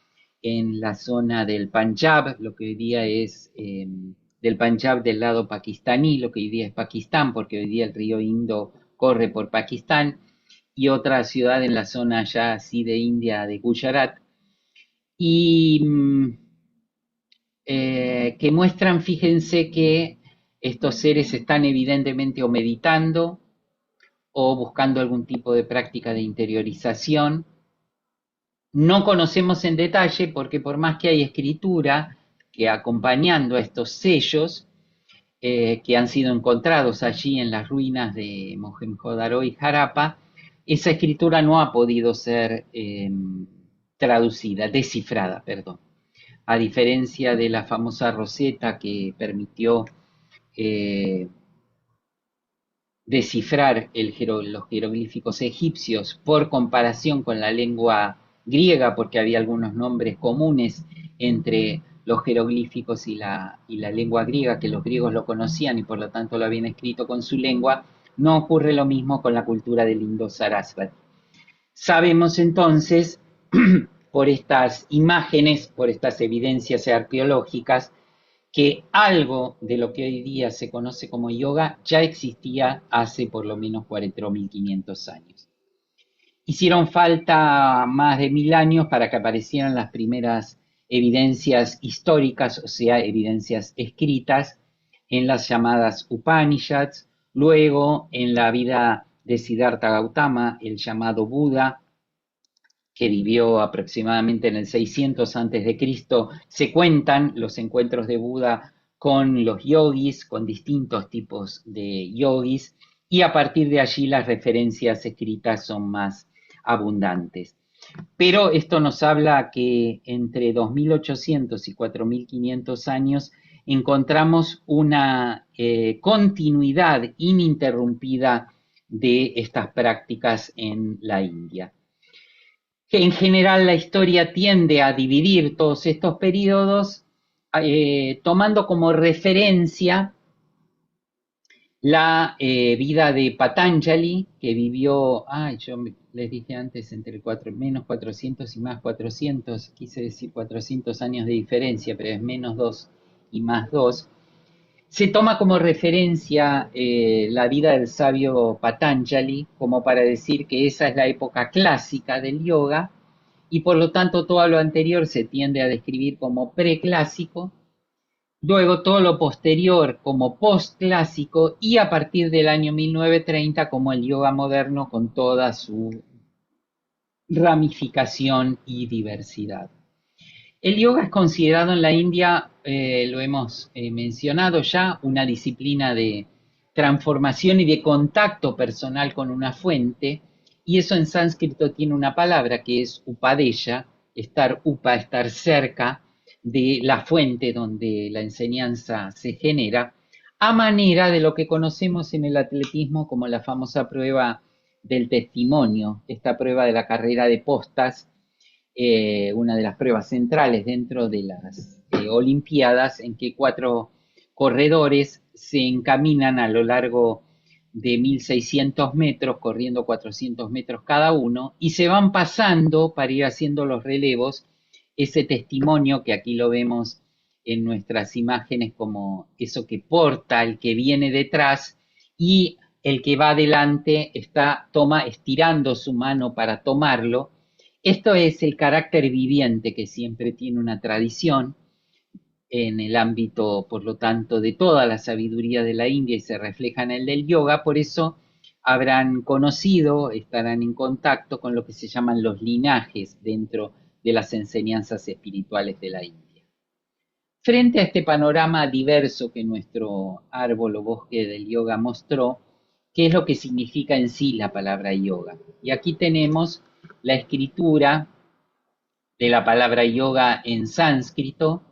en la zona del Panjab, lo que hoy día es del Panjab del lado pakistaní, lo que hoy día es Pakistán, porque hoy día el río Indo corre por Pakistán, y otra ciudad en la zona ya así de India, de Gujarat, y que muestran, fíjense que estos seres están evidentemente o meditando o buscando algún tipo de práctica de interiorización. No conocemos en detalle porque por más que hay escritura que acompañando a estos sellos que han sido encontrados allí en las ruinas de Mohenjo-Daro y Harappa, esa escritura no ha podido ser traducida, descifrada, perdón. A diferencia de la famosa Rosetta que permitió eh, descifrar los jeroglíficos egipcios por comparación con la lengua griega, porque había algunos nombres comunes entre los jeroglíficos y la lengua griega, que los griegos lo conocían y por lo tanto lo habían escrito con su lengua. No ocurre lo mismo con la cultura del Indo-Sarasvati. Sabemos entonces, por estas imágenes, por estas evidencias arqueológicas, que algo de lo que hoy día se conoce como yoga ya existía hace por lo menos 4.500 años. Hicieron falta más de 1000 años para que aparecieran las primeras evidencias históricas, o sea, evidencias escritas, en las llamadas Upanishads, luego en la vida de Siddhartha Gautama, el llamado Buda, que vivió aproximadamente en el 600 antes de Cristo, se cuentan los encuentros de Buda con los yogis, con distintos tipos de yogis, y a partir de allí las referencias escritas son más abundantes. Pero esto nos habla que entre 2800 y 4500 años encontramos una continuidad ininterrumpida de estas prácticas en la India. En general la historia tiende a dividir todos estos periodos tomando como referencia la vida de Patanjali, que vivió, les dije antes, entre menos 400 y más 400, quise decir 400 años de diferencia, pero es menos 2 y más 2. Se toma como referencia la vida del sabio Patanjali, como para decir que esa es la época clásica del yoga, y por lo tanto todo lo anterior se tiende a describir como preclásico, luego todo lo posterior como postclásico y a partir del año 1930 como el yoga moderno con toda su ramificación y diversidad. El yoga es considerado en la India, lo hemos mencionado ya, una disciplina de transformación y de contacto personal con una fuente, y eso en sánscrito tiene una palabra que es upadeya, estar cerca de la fuente donde la enseñanza se genera, a manera de lo que conocemos en el atletismo como la famosa prueba del testimonio, esta prueba de la carrera de postas, una de las pruebas centrales dentro de las Olimpiadas, en que 4 corredores se encaminan a lo largo de 1600 metros, corriendo 400 metros cada uno, y se van pasando para ir haciendo los relevos, ese testimonio que aquí lo vemos en nuestras imágenes como eso que porta el que viene detrás, y el que va adelante estirando su mano para tomarlo. Esto es el carácter viviente que siempre tiene una tradición en el ámbito, por lo tanto, de toda la sabiduría de la India y se refleja en el del yoga. Por eso habrán conocido, estarán en contacto con lo que se llaman los linajes dentro de las enseñanzas espirituales de la India. Frente a este panorama diverso que nuestro árbol o bosque del yoga mostró, ¿qué es lo que significa en sí la palabra yoga? Y aquí tenemos la escritura de la palabra yoga en sánscrito.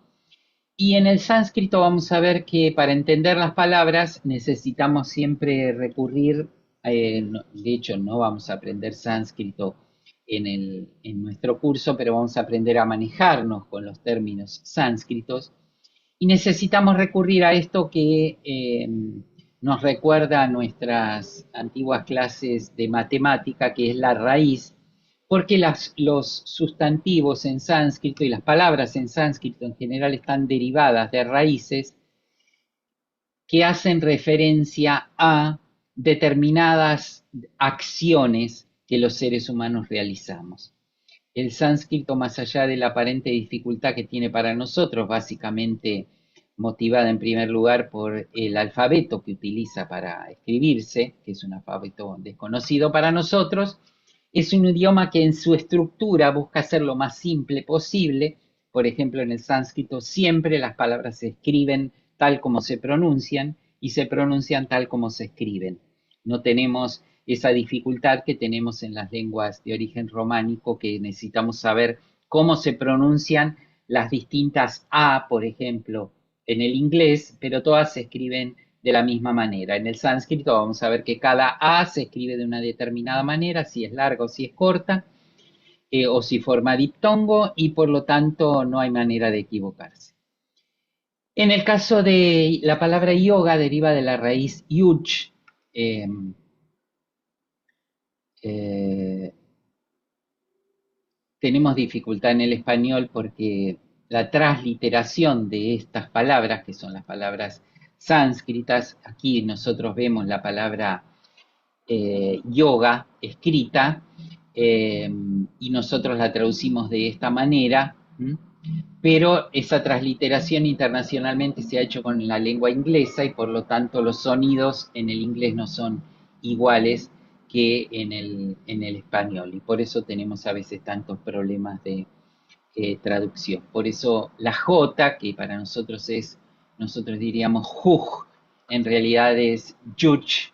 Y en el sánscrito vamos a ver que para entender las palabras necesitamos siempre recurrir, de hecho no vamos a aprender sánscrito en nuestro curso, pero vamos a aprender a manejarnos con los términos sánscritos. Y necesitamos recurrir a esto que nos recuerda a nuestras antiguas clases de matemática, que es la raíz, porque los sustantivos en sánscrito y las palabras en sánscrito en general están derivadas de raíces que hacen referencia a determinadas acciones que los seres humanos realizamos. El sánscrito, más allá de la aparente dificultad que tiene para nosotros, básicamente motivada en primer lugar por el alfabeto que utiliza para escribirse, que es un alfabeto desconocido para nosotros, es un idioma que en su estructura busca ser lo más simple posible. Por ejemplo, en el sánscrito siempre las palabras se escriben tal como se pronuncian y se pronuncian tal como se escriben. No tenemos esa dificultad que tenemos en las lenguas de origen románico, que necesitamos saber cómo se pronuncian las distintas A, por ejemplo, en el inglés, pero todas se escriben de la misma manera. En el sánscrito vamos a ver que cada A se escribe de una determinada manera, si es larga o si es corta, o si forma diptongo, y por lo tanto no hay manera de equivocarse. En el caso de la palabra yoga, deriva de la raíz yuj. eh, eh, Tenemos dificultad en el español porque la transliteración de estas palabras, que son las palabras sánscritas, aquí nosotros vemos la palabra yoga escrita, y nosotros la traducimos de esta manera, pero esa transliteración internacionalmente se ha hecho con la lengua inglesa y por lo tanto los sonidos en el inglés no son iguales que en el español, y por eso tenemos a veces tantos problemas de traducción. Por eso la J, que para nosotros es, nosotros diríamos juj, en realidad es yuj.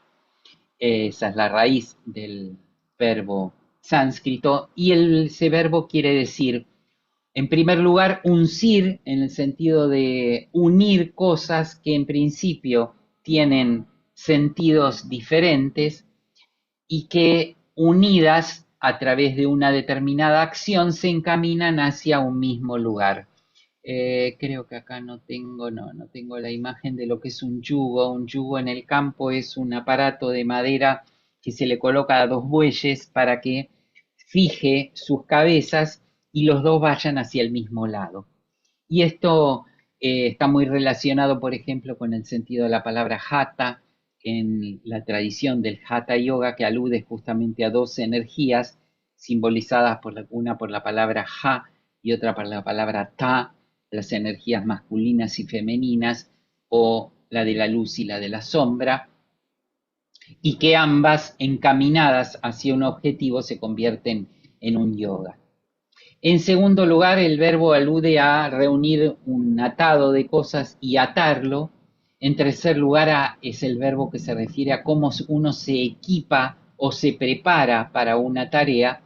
Esa es la raíz del verbo sánscrito, y ese verbo quiere decir, en primer lugar, uncir, en el sentido de unir cosas que en principio tienen sentidos diferentes y que unidas a través de una determinada acción se encaminan hacia un mismo lugar. Creo que acá no tengo la imagen de lo que es un yugo. Un yugo en el campo es un aparato de madera que se le coloca a dos bueyes para que fije sus cabezas y los dos vayan hacia el mismo lado. Y esto está muy relacionado, por ejemplo, con el sentido de la palabra hatha en la tradición del hatha yoga, que alude justamente a dos energías simbolizadas una por la palabra ha y otra por la palabra ta, las energías masculinas y femeninas, o la de la luz y la de la sombra, y que ambas encaminadas hacia un objetivo se convierten en un yoga. En segundo lugar, el verbo alude a reunir un atado de cosas y atarlo. En tercer lugar, es el verbo que se refiere a cómo uno se equipa o se prepara para una tarea.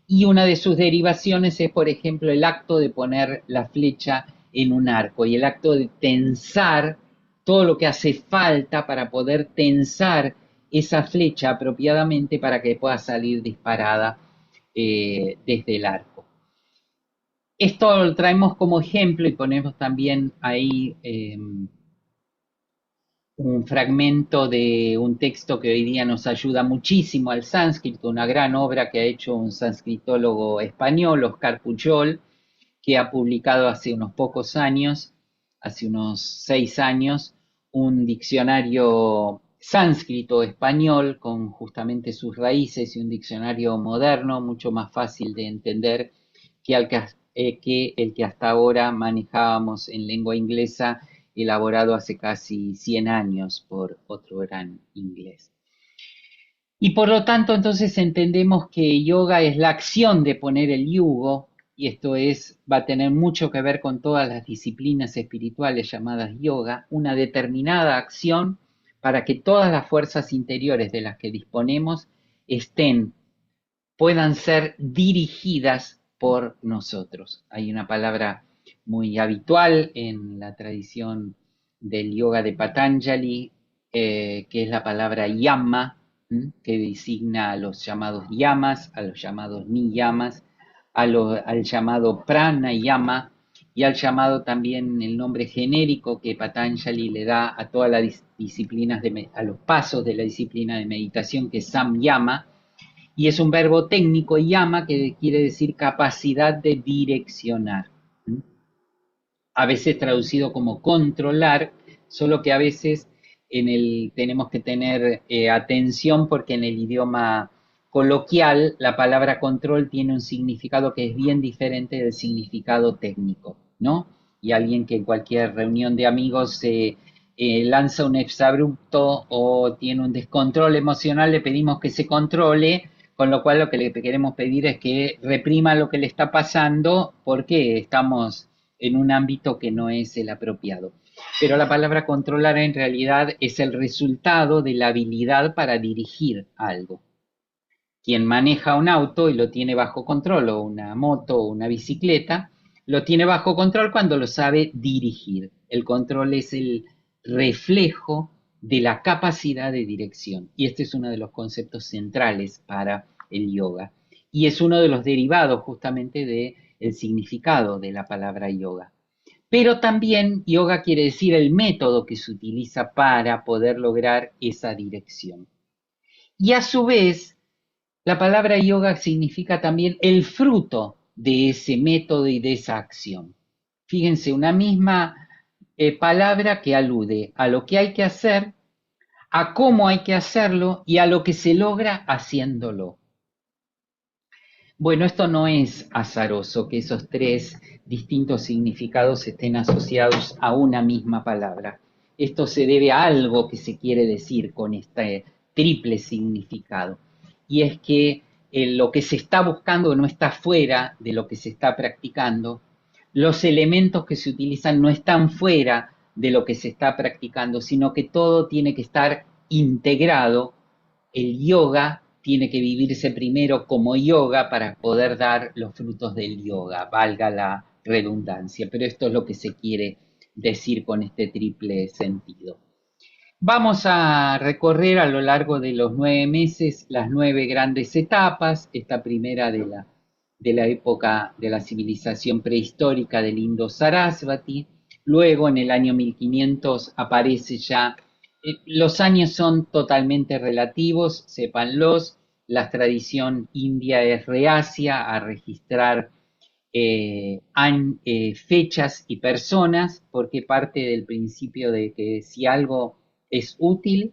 Y una de sus derivaciones es, por ejemplo, el acto de poner la flecha en un arco y el acto de tensar todo lo que hace falta para poder tensar esa flecha apropiadamente para que pueda salir disparada desde el arco. Esto lo traemos como ejemplo y ponemos también ahí un fragmento de un texto que hoy día nos ayuda muchísimo al sánscrito, una gran obra que ha hecho un sanscritólogo español, Oscar Pujol, que ha publicado hace unos pocos años, hace unos 6 años, un diccionario sánscrito español con justamente sus raíces, y un diccionario moderno, mucho más fácil de entender que el que hasta ahora manejábamos en lengua inglesa, elaborado hace casi 100 años por otro gran inglés. Y por lo tanto, entonces entendemos que yoga es la acción de poner el yugo, y esto va a tener mucho que ver con todas las disciplinas espirituales llamadas yoga, una determinada acción para que todas las fuerzas interiores de las que disponemos estén, puedan ser dirigidas por nosotros. Hay una palabra muy habitual en la tradición del yoga de Patanjali, que es la palabra yama, que designa a los llamados yamas, a los llamados niyamas, al llamado pranayama y al llamado también el nombre genérico que Patanjali le da a todas las disciplinas, a los pasos de la disciplina de meditación, que es samyama, y es un verbo técnico, yama, que quiere decir capacidad de direccionar. A veces traducido como controlar, solo que a veces tenemos que tener atención porque en el idioma coloquial la palabra control tiene un significado que es bien diferente del significado técnico, ¿no? Y alguien que en cualquier reunión de amigos se lanza un exabrupto o tiene un descontrol emocional, le pedimos que se controle, con lo cual lo que le queremos pedir es que reprima lo que le está pasando porque estamos en un ámbito que no es el apropiado. Pero la palabra controlar en realidad es el resultado de la habilidad para dirigir algo. Quien maneja un auto y lo tiene bajo control, o una moto o una bicicleta, lo tiene bajo control cuando lo sabe dirigir. El control es el reflejo de la capacidad de dirección. Y este es uno de los conceptos centrales para el yoga. Y es uno de los derivados justamente del significado de la palabra yoga. Pero también yoga quiere decir el método que se utiliza para poder lograr esa dirección. Y a su vez, la palabra yoga significa también el fruto de ese método y de esa acción. Fíjense, una misma palabra que alude a lo que hay que hacer, a cómo hay que hacerlo y a lo que se logra haciéndolo. Bueno, esto no es azaroso que esos tres distintos significados estén asociados a una misma palabra. Esto se debe a algo que se quiere decir con este triple significado. Y es que lo que se está buscando no está fuera de lo que se está practicando. Los elementos que se utilizan no están fuera de lo que se está practicando, sino que todo tiene que estar integrado. El yoga tiene que vivirse primero como yoga para poder dar los frutos del yoga, valga la redundancia, pero esto es lo que se quiere decir con este triple sentido. Vamos a recorrer a lo largo de los 9 meses las 9 grandes etapas, esta primera de la época de la civilización prehistórica del Indo-Sarasvati. Luego, en el año 1500, aparece ya, los años son totalmente relativos, sépanlos, la tradición india es reacia a registrar fechas y personas, porque parte del principio de que si algo es útil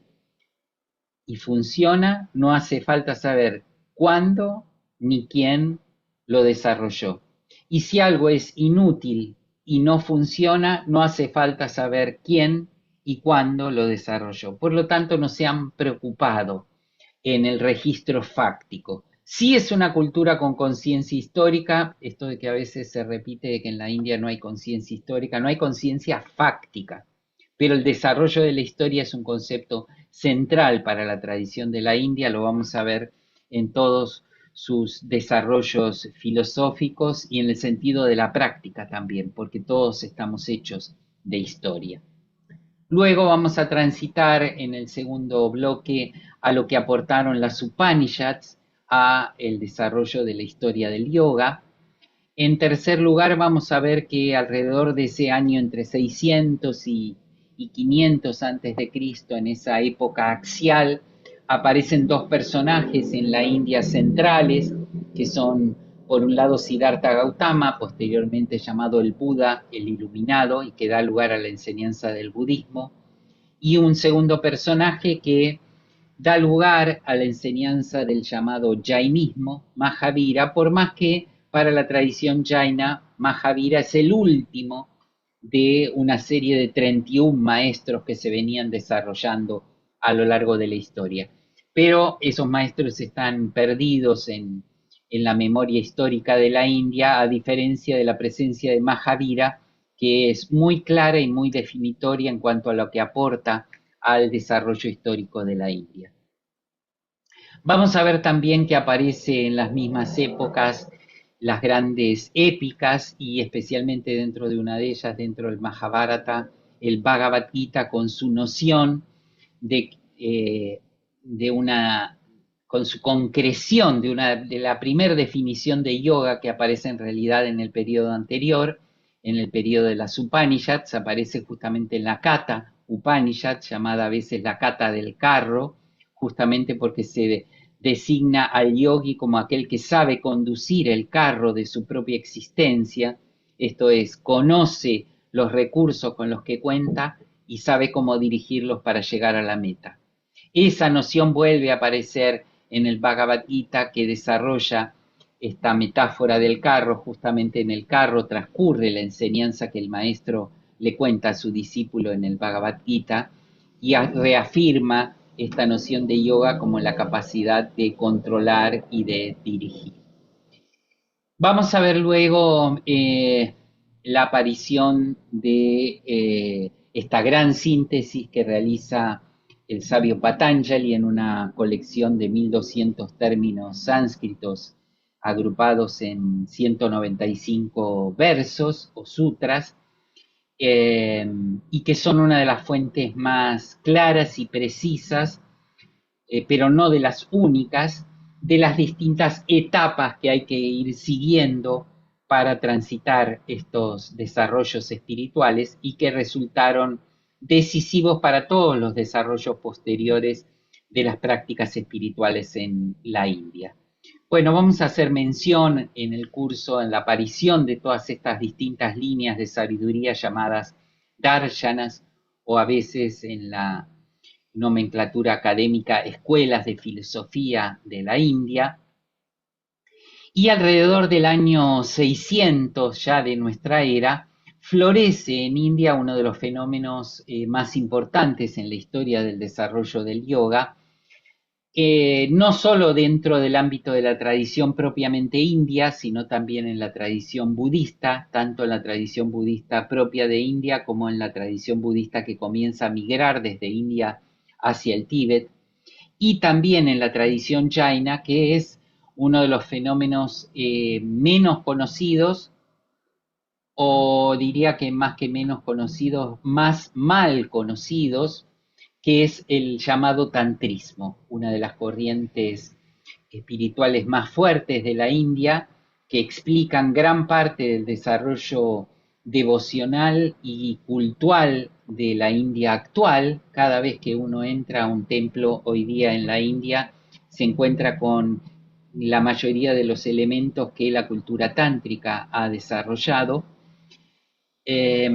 y funciona, no hace falta saber cuándo ni quién lo desarrolló. Y si algo es inútil y no funciona, no hace falta saber quién y cuándo lo desarrolló. Por lo tanto, no se han preocupado en el registro fáctico. Sí es una cultura con conciencia histórica, esto de que a veces se repite de que en la India no hay conciencia histórica, no hay conciencia fáctica, pero el desarrollo de la historia es un concepto central para la tradición de la India, lo vamos a ver en todos sus desarrollos filosóficos y en el sentido de la práctica también, porque todos estamos hechos de historia. Luego vamos a transitar en el segundo bloque a lo que aportaron las Upanishads a el desarrollo de la historia del yoga. En tercer lugar vamos a ver que alrededor de ese año entre 600 y 500 antes de Cristo, en esa época axial, aparecen dos personajes en la India centrales, que son por un lado Siddhartha Gautama, posteriormente llamado el Buda, el iluminado, y que da lugar a la enseñanza del budismo, y un segundo personaje que da lugar a la enseñanza del llamado jainismo, Mahavira, por más que para la tradición jaina, Mahavira es el último de una serie de 31 maestros que se venían desarrollando a lo largo de la historia. Pero esos maestros están perdidos en la memoria histórica de la India, a diferencia de la presencia de Mahavira, que es muy clara y muy definitoria en cuanto a lo que aporta al desarrollo histórico de la India. Vamos a ver también que aparece en las mismas épocas las grandes épicas y especialmente dentro de una de ellas, dentro del Mahabharata, el Bhagavad Gita con su noción de, de una, con su concreción de la primera definición de yoga que aparece en realidad en el periodo anterior, en el periodo de las Upanishads, aparece justamente en la Kata Upanishad, llamada a veces la Kata del carro, justamente porque se designa al yogi como aquel que sabe conducir el carro de su propia existencia, esto es, conoce los recursos con los que cuenta y sabe cómo dirigirlos para llegar a la meta. Esa noción vuelve a aparecer en el Bhagavad Gita, que desarrolla esta metáfora del carro. Justamente en el carro transcurre la enseñanza que el maestro le cuenta a su discípulo en el Bhagavad Gita y reafirma esta noción de yoga como la capacidad de controlar y de dirigir. Vamos a ver luego la aparición de esta gran síntesis que realiza el sabio Patanjali en una colección de 1200 términos sánscritos agrupados en 195 versos o sutras, y que son una de las fuentes más claras y precisas, pero no de las únicas, de las distintas etapas que hay que ir siguiendo para transitar estos desarrollos espirituales y que resultaron decisivos para todos los desarrollos posteriores de las prácticas espirituales en la India. Bueno, vamos a hacer mención en el curso, en la aparición de todas estas distintas líneas de sabiduría llamadas darshanas, o a veces en la nomenclatura académica escuelas de filosofía de la India. Y alrededor del año 600 ya de nuestra era, florece en India uno de los fenómenos más importantes en la historia del desarrollo del yoga, no solo dentro del ámbito de la tradición propiamente india, sino también en la tradición budista, tanto en la tradición budista propia de India como en la tradición budista que comienza a migrar desde India hacia el Tíbet, y también en la tradición jaina, que es uno de los fenómenos menos conocidos, o diría que más que menos conocidos, más mal conocidos, que es el llamado tantrismo, una de las corrientes espirituales más fuertes de la India, que explican gran parte del desarrollo devocional y cultural de la India actual. Cada vez que uno entra a un templo hoy día en la India, se encuentra con la mayoría de los elementos que la cultura tántrica ha desarrollado, eh,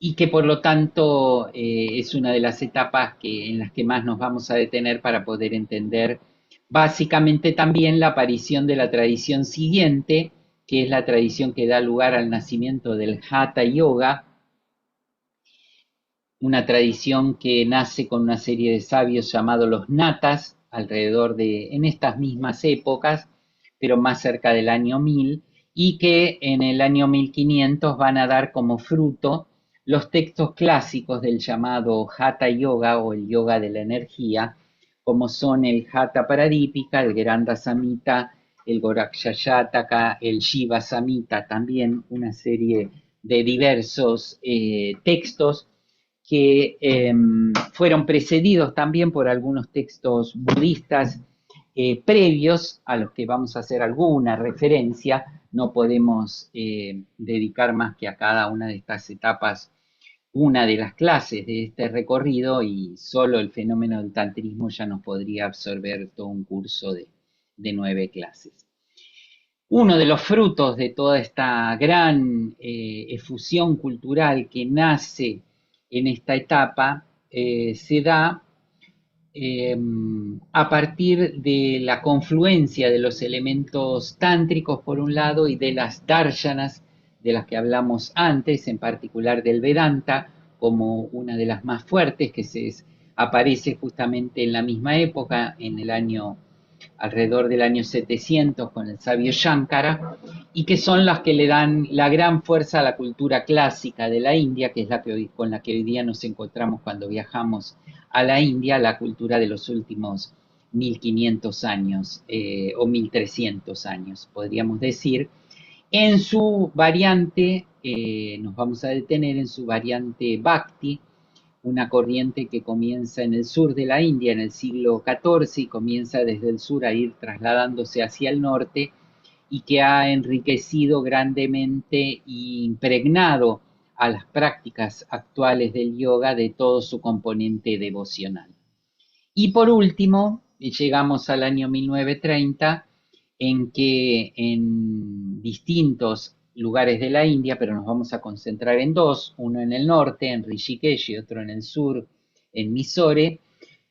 y que por lo tanto es una de las etapas en las que más nos vamos a detener para poder entender básicamente también la aparición de la tradición siguiente, que es la tradición que da lugar al nacimiento del Hatha Yoga, una tradición que nace con una serie de sabios llamados los Natas, alrededor en estas mismas épocas, pero más cerca del año 1000, y que en el año 1500 van a dar como fruto los textos clásicos del llamado Hatha Yoga o el yoga de la energía, como son el Hatha Paradipika, el Granda Samhita, el Gorakshayataka, el Shiva Samhita, también una serie de diversos textos que fueron precedidos también por algunos textos budistas previos a los que vamos a hacer alguna referencia. No podemos dedicar más que a cada una de estas etapas una de las clases de este recorrido, y solo el fenómeno del tantrismo ya nos podría absorber todo un curso de 9 clases. Uno de los frutos de toda esta gran efusión cultural que nace en esta etapa se da eh, a partir de la confluencia de los elementos tántricos por un lado y de las darshanas de las que hablamos antes, en particular del Vedanta como una de las más fuertes, que aparece justamente en la misma época, en el año alrededor del año 700 con el sabio Shankara, y que son las que le dan la gran fuerza a la cultura clásica de la India, que es con la que hoy día nos encontramos cuando viajamos a la India, la cultura de los últimos 1500 años o 1300 años, podríamos decir. En su variante, nos vamos a detener en su variante Bhakti, una corriente que comienza en el sur de la India en el siglo XIV y comienza desde el sur a ir trasladándose hacia el norte y que ha enriquecido grandemente e impregnado a las prácticas actuales del yoga de todo su componente devocional. Y por último, llegamos al año 1930, en que en distintos lugares de la India, pero nos vamos a concentrar en dos, uno en el norte, en Rishikesh, y otro en el sur, en Mysore,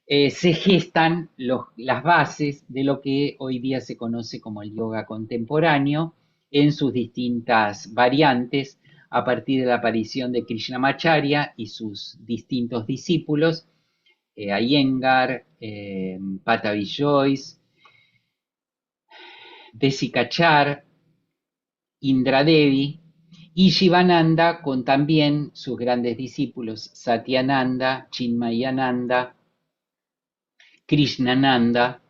se gestan las bases de lo que hoy día se conoce como el yoga contemporáneo en sus distintas variantes, a partir de la aparición de Krishnamacharya y sus distintos discípulos, Iyengar, Patavi Joyce, Desikachar, Indra Devi y Shivananda con también sus grandes discípulos Satyananda, Chinmayananda, Krishnananda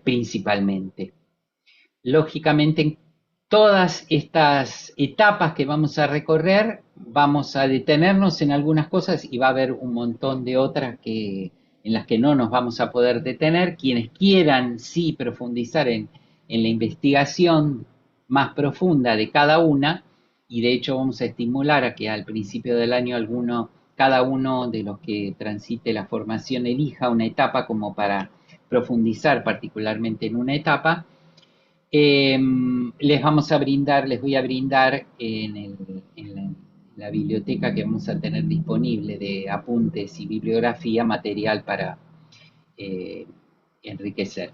principalmente. Lógicamente, en todas estas etapas que vamos a recorrer, vamos a detenernos en algunas cosas y va a haber un montón de otras en las que no nos vamos a poder detener. Quienes quieran sí profundizar en la investigación más profunda de cada una, y de hecho vamos a estimular a que al principio del año cada uno de los que transite la formación elija una etapa como para profundizar particularmente en una etapa. Les voy a brindar la biblioteca que vamos a tener disponible de apuntes y bibliografía, material para eh, enriquecer.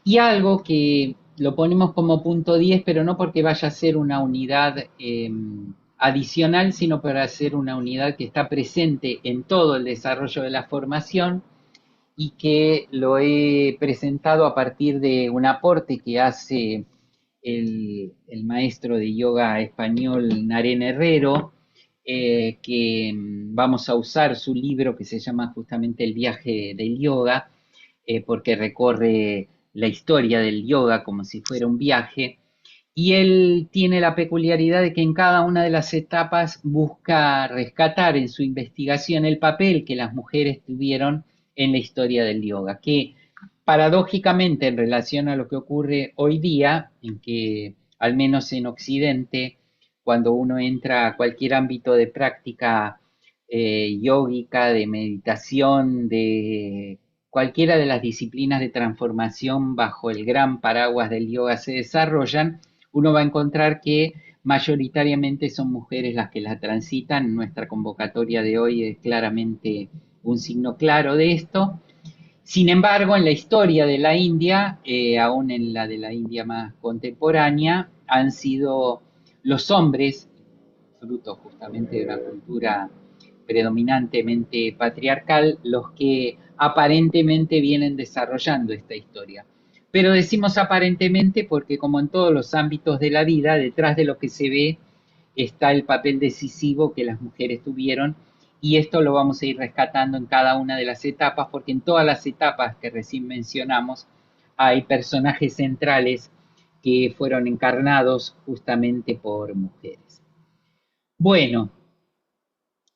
Y algo que lo ponemos como punto 10, pero no porque vaya a ser una unidad adicional, sino para ser una unidad que está presente en todo el desarrollo de la formación y que lo he presentado a partir de un aporte que hace el maestro de yoga español Naren Herrero, que vamos a usar su libro que se llama justamente El viaje del yoga, porque recorre la historia del yoga como si fuera un viaje. Y él tiene la peculiaridad de que en cada una de las etapas busca rescatar en su investigación el papel que las mujeres tuvieron en la historia del yoga, que paradójicamente en relación a lo que ocurre hoy día, en que al menos en Occidente, cuando uno entra a cualquier ámbito de práctica yógica, de meditación, de cualquiera de las disciplinas de transformación bajo el gran paraguas del yoga se desarrollan, uno va a encontrar que mayoritariamente son mujeres las que la transitan. Nuestra convocatoria de hoy es claramente un signo claro de esto. Sin embargo, en la historia de la India, aún en la de la India más contemporánea, han sido los hombres, fruto justamente de una cultura predominantemente patriarcal, los que aparentemente vienen desarrollando esta historia. Pero decimos aparentemente porque como en todos los ámbitos de la vida, detrás de lo que se ve está el papel decisivo que las mujeres tuvieron, y esto lo vamos a ir rescatando en cada una de las etapas, porque en todas las etapas que recién mencionamos hay personajes centrales que fueron encarnados justamente por mujeres. Bueno,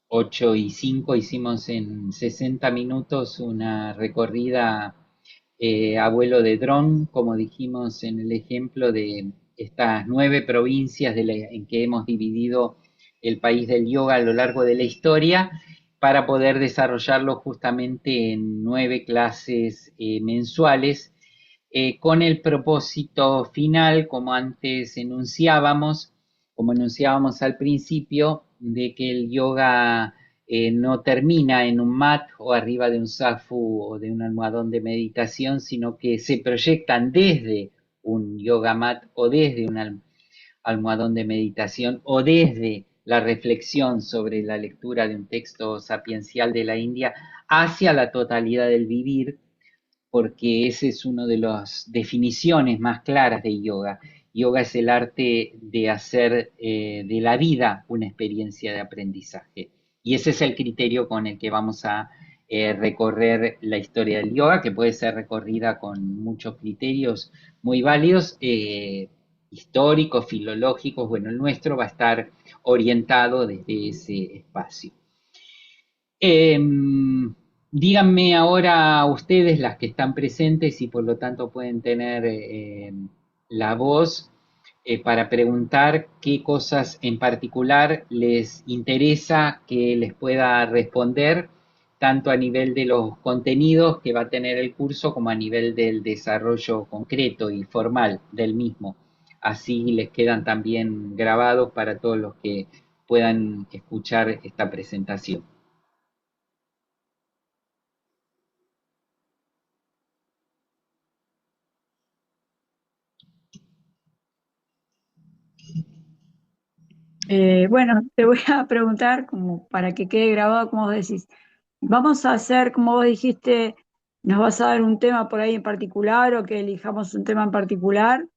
8 y 5 hicimos en 60 minutos una recorrida a vuelo de dron, como dijimos en el ejemplo de estas 9 provincias en que hemos dividido el país del yoga a lo largo de la historia, para poder desarrollarlo justamente en 9 clases mensuales, con el propósito final, como enunciábamos al principio, de que el yoga no termina en un mat o arriba de un zafu o de un almohadón de meditación, sino que se proyectan desde un yoga mat o desde un almohadón de meditación o desde la reflexión sobre la lectura de un texto sapiencial de la India hacia la totalidad del vivir, porque ese es una de las definiciones más claras de yoga. Yoga es el arte de hacer de la vida una experiencia de aprendizaje. Y ese es el criterio con el que vamos a recorrer la historia del yoga, que puede ser recorrida con muchos criterios muy válidos, históricos, filológicos. Bueno, el nuestro va a estar orientado desde ese espacio. Díganme ahora ustedes, las que están presentes y por lo tanto pueden tener la voz, para preguntar qué cosas en particular les interesa que les pueda responder, tanto a nivel de los contenidos que va a tener el curso como a nivel del desarrollo concreto y formal del mismo. Así les quedan también grabados para todos los que puedan escuchar esta presentación. Bueno, te voy a preguntar, como para que quede grabado, como vos decís, vamos a hacer, como vos dijiste, nos vas a dar un tema por ahí en particular o que elijamos un tema en particular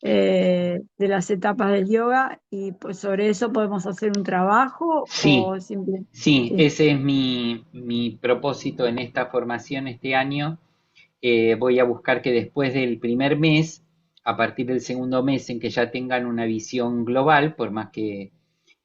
de las etapas del yoga y pues sobre eso podemos hacer un trabajo Sí, o simplemente... sí, Sí. ese es mi propósito en esta formación este año. Voy a buscar que después del primer mes, a partir del segundo mes en que ya tengan una visión global, por más que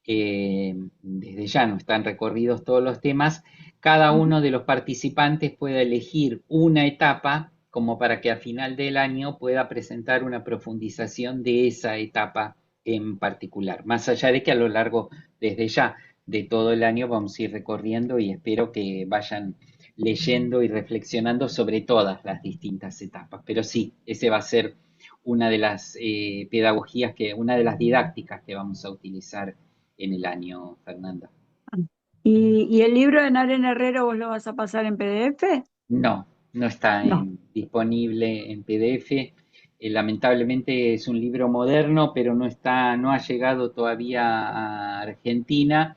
desde ya no están recorridos todos los temas, cada Ujú. uno de los participantes pueda elegir una etapa como para que a final del año pueda presentar una profundización de esa etapa en particular. Más allá de que a lo largo, desde ya, de todo el año vamos a ir recorriendo y espero que vayan leyendo y reflexionando sobre todas las distintas etapas. Pero sí, ese va a ser una de las pedagogías una de las didácticas que vamos a utilizar en el año, Fernanda. Y el libro de Naren Herrero vos lo vas a pasar en PDF? No, no está No. disponible en PDF. Lamentablemente es un libro moderno, pero no ha llegado todavía a Argentina,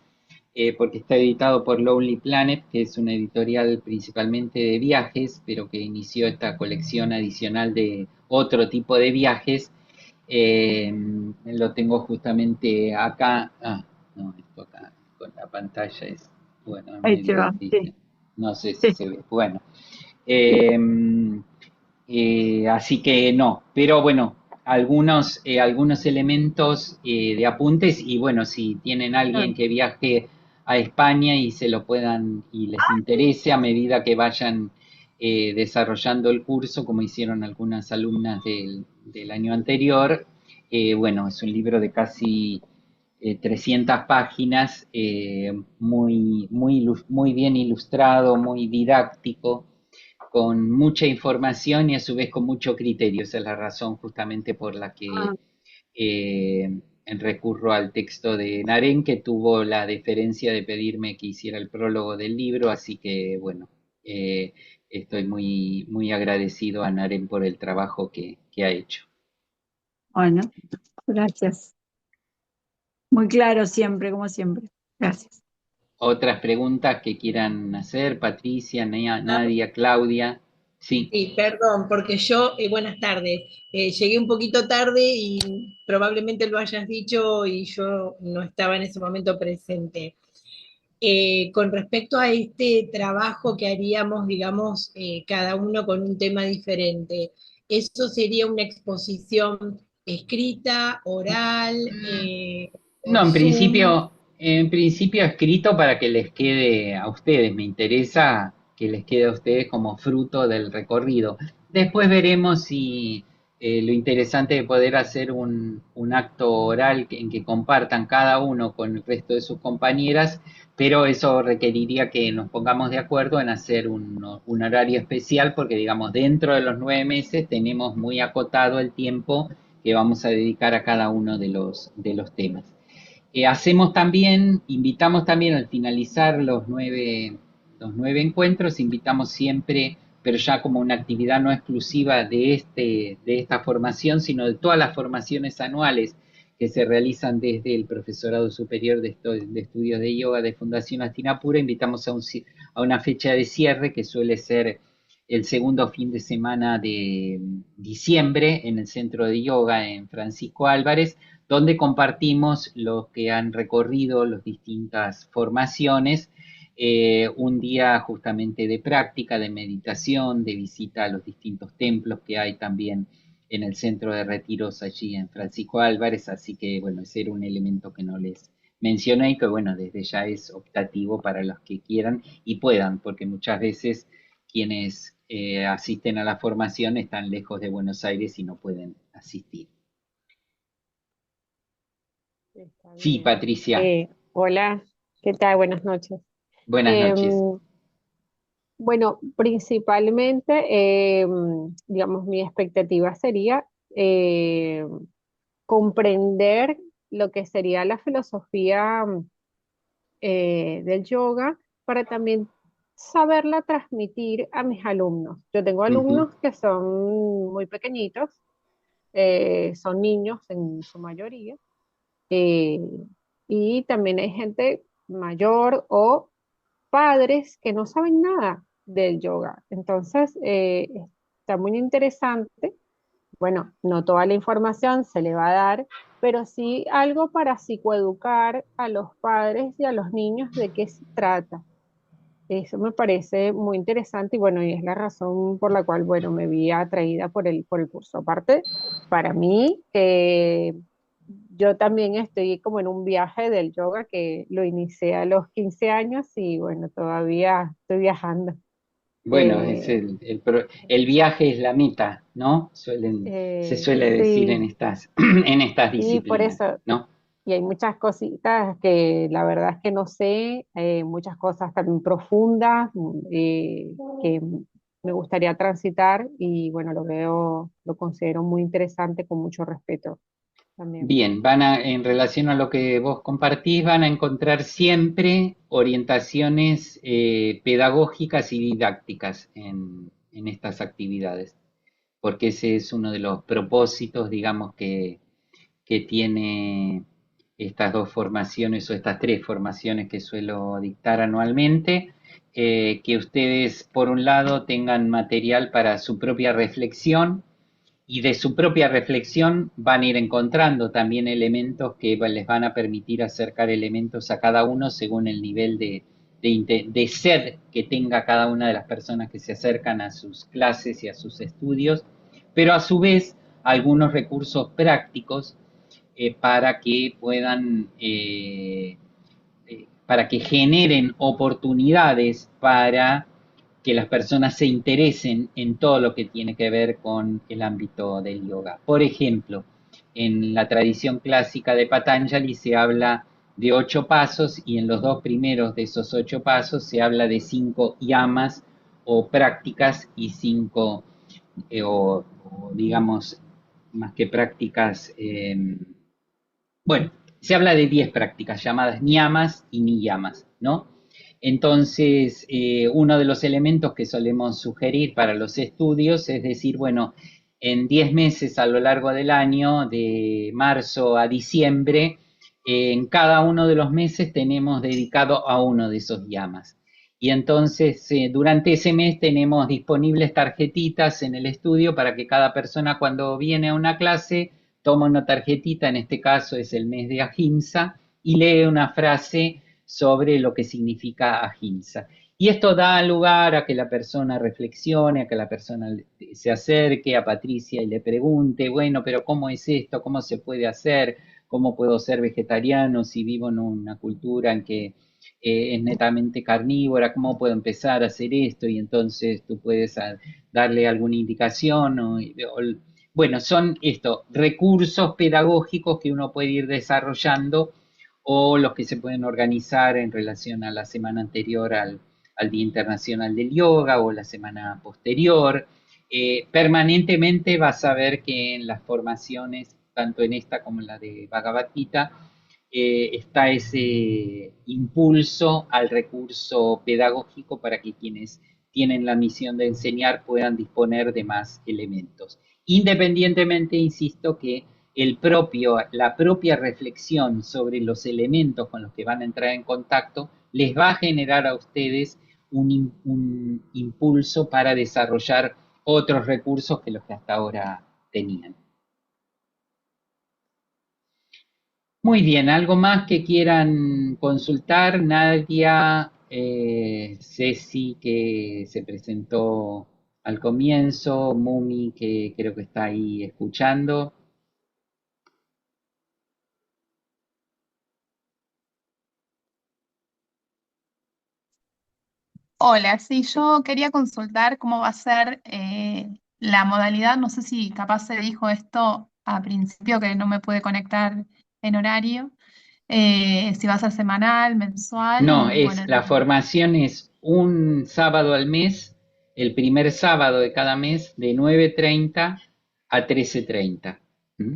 porque está editado por Lonely Planet, que es una editorial principalmente de viajes, pero que inició esta colección adicional de otro tipo de viajes. Lo tengo justamente acá. Ah, no, esto acá con la pantalla es, bueno, es Ahí te medio va, difícil. sí, No sé si sí, se ve. Bueno, sí. eh, así que no, pero bueno, algunos elementos de apuntes y bueno, si tienen alguien Claro. que viaje a España y se lo puedan y les interese a medida que vayan desarrollando el curso, como hicieron algunas alumnas del año anterior, bueno, es un libro de casi 300 páginas, muy bien ilustrado, muy didáctico, con mucha información y a su vez con mucho criterio. Esa es la razón justamente por la que Ah, recurro al texto de Naren, que tuvo la deferencia de pedirme que hiciera el prólogo del libro, así que bueno, estoy muy agradecido a Naren por el trabajo que ha hecho. bueno, gracias. Muy claro siempre, como siempre. Gracias. Otras preguntas que quieran hacer, Patricia, Nadia, Claudia. Sí, Sí, perdón, porque yo, buenas tardes, llegué un poquito tarde y probablemente lo hayas dicho y yo no estaba en ese momento presente. Con respecto a este trabajo que haríamos, digamos, cada uno con un tema diferente, ¿eso sería una exposición escrita, oral, no, por Zoom? en principio escrito para que les quede a ustedes. Me interesa que les quede a ustedes como fruto del recorrido. Después veremos si lo interesante de poder hacer un acto oral en que compartan cada uno con el resto de sus compañeras, pero eso requeriría que nos pongamos de acuerdo en hacer un horario especial porque, digamos, dentro de los 9 meses tenemos muy acotado el tiempo que vamos a dedicar a cada uno de los temas. Invitamos también al finalizar los nueve encuentros, invitamos siempre, pero ya como una actividad no exclusiva de esta formación, sino de todas las formaciones anuales que se realizan desde el Profesorado Superior de Estudios de Yoga de Fundación Astinapura, invitamos a una fecha de cierre que suele ser el segundo fin de semana de diciembre en el Centro de Yoga en Francisco Álvarez, donde compartimos los que han recorrido las distintas formaciones, un día justamente de práctica, de meditación, de visita a los distintos templos que hay también en el centro de retiros allí en Francisco Álvarez, así que bueno, ese era un elemento que no les mencioné y que bueno, desde ya es optativo para los que quieran y puedan, porque muchas veces quienes asisten a la formación están lejos de Buenos Aires y no pueden asistir. Está Sí, bien. Patricia, Hola, ¿qué tal? Buenas noches. buenas noches. Em, bueno, principalmente, digamos, mi expectativa sería comprender lo que sería la filosofía del yoga para también saberla transmitir a mis alumnos. Yo tengo Ujú. alumnos que son muy pequeñitos, son niños en su mayoría. eh, y también hay gente mayor o padres que no saben nada del yoga. Entonces, está muy interesante. Bueno, no toda la información se le va a dar, pero sí algo para psicoeducar a los padres y a los niños de qué se trata. Eso me parece muy interesante y bueno, y es la razón por la cual, bueno, me vi atraída por el curso. Aparte, para mí, yo también estoy como en un viaje del yoga que lo inicié a los 15 años y bueno, todavía estoy viajando. Bueno, es Eh, el viaje es la meta, ¿no? Se suele decir en sí, estas, en estas sí, por disciplinas, eso. ¿no? Y hay muchas cositas que la verdad es que no sé, muchas cosas también profundas que me gustaría transitar y bueno, lo veo, lo considero muy interesante con mucho respeto también. Bien, en relación a lo que vos compartís, van a encontrar siempre orientaciones pedagógicas y didácticas en estas actividades, porque ese es uno de los propósitos, digamos, que tiene estas dos formaciones o estas tres formaciones que suelo dictar anualmente, que ustedes, por un lado, tengan material para su propia reflexión y de su propia reflexión van a ir encontrando también elementos que les van a permitir acercar elementos a cada uno según el nivel de sed que tenga cada una de las personas que se acercan a sus clases y a sus estudios, pero a su vez algunos recursos prácticos para que puedan, para que generen oportunidades para que las personas se interesen en todo lo que tiene que ver con el ámbito del yoga. Por ejemplo, en la tradición clásica de Patanjali se habla de 8 pasos y en los dos primeros de esos 8 pasos se habla de 5 yamas o prácticas y o digamos, más que prácticas, bueno, se habla de 10 prácticas llamadas niyamas y niyamas, ¿no? Entonces, uno de los elementos que solemos sugerir para los estudios es decir, bueno, en 10 meses a lo largo del año, de marzo a diciembre, en cada uno de los meses tenemos dedicado a uno de esos yamas. Y entonces, durante ese mes tenemos disponibles tarjetitas en el estudio para que cada persona cuando viene a una clase toma una tarjetita, en este caso es el mes de Ahimsa, y lee una frase sobre lo que significa Ahimsa. Y esto da lugar a que la persona reflexione, a que la persona se acerque a Patricia y le pregunte, bueno, pero ¿cómo es esto? ¿Cómo se puede hacer? ¿Cómo puedo ser vegetariano si vivo en una cultura en que es netamente carnívora? ¿Cómo puedo empezar a hacer esto? Y entonces tú puedes darle alguna indicación bueno, son estos recursos pedagógicos que uno puede ir desarrollando o los que se pueden organizar en relación a la semana anterior al Día Internacional del Yoga o la semana posterior. Permanentemente vas a ver que en las formaciones, tanto en esta como en la de Bhagavad Gita, está ese impulso al recurso pedagógico para que quienes tienen la misión de enseñar puedan disponer de más elementos. Independientemente, insisto, que la propia reflexión sobre los elementos con los que van a entrar en contacto les va a generar a ustedes un impulso para desarrollar otros recursos que los que hasta ahora tenían. Muy bien, ¿algo más que quieran consultar? Nadia, Ceci, que se presentó al comienzo, Mumi, que creo que está ahí escuchando. Hola, sí, yo quería consultar cómo va a ser la modalidad. No sé si capaz se dijo esto a principio que no me pude conectar en horario. Si va a ser semanal, mensual No, y bueno, la formación es un sábado al mes, el primer sábado de cada mes, de 9:30 a 13:30. ¿Mm?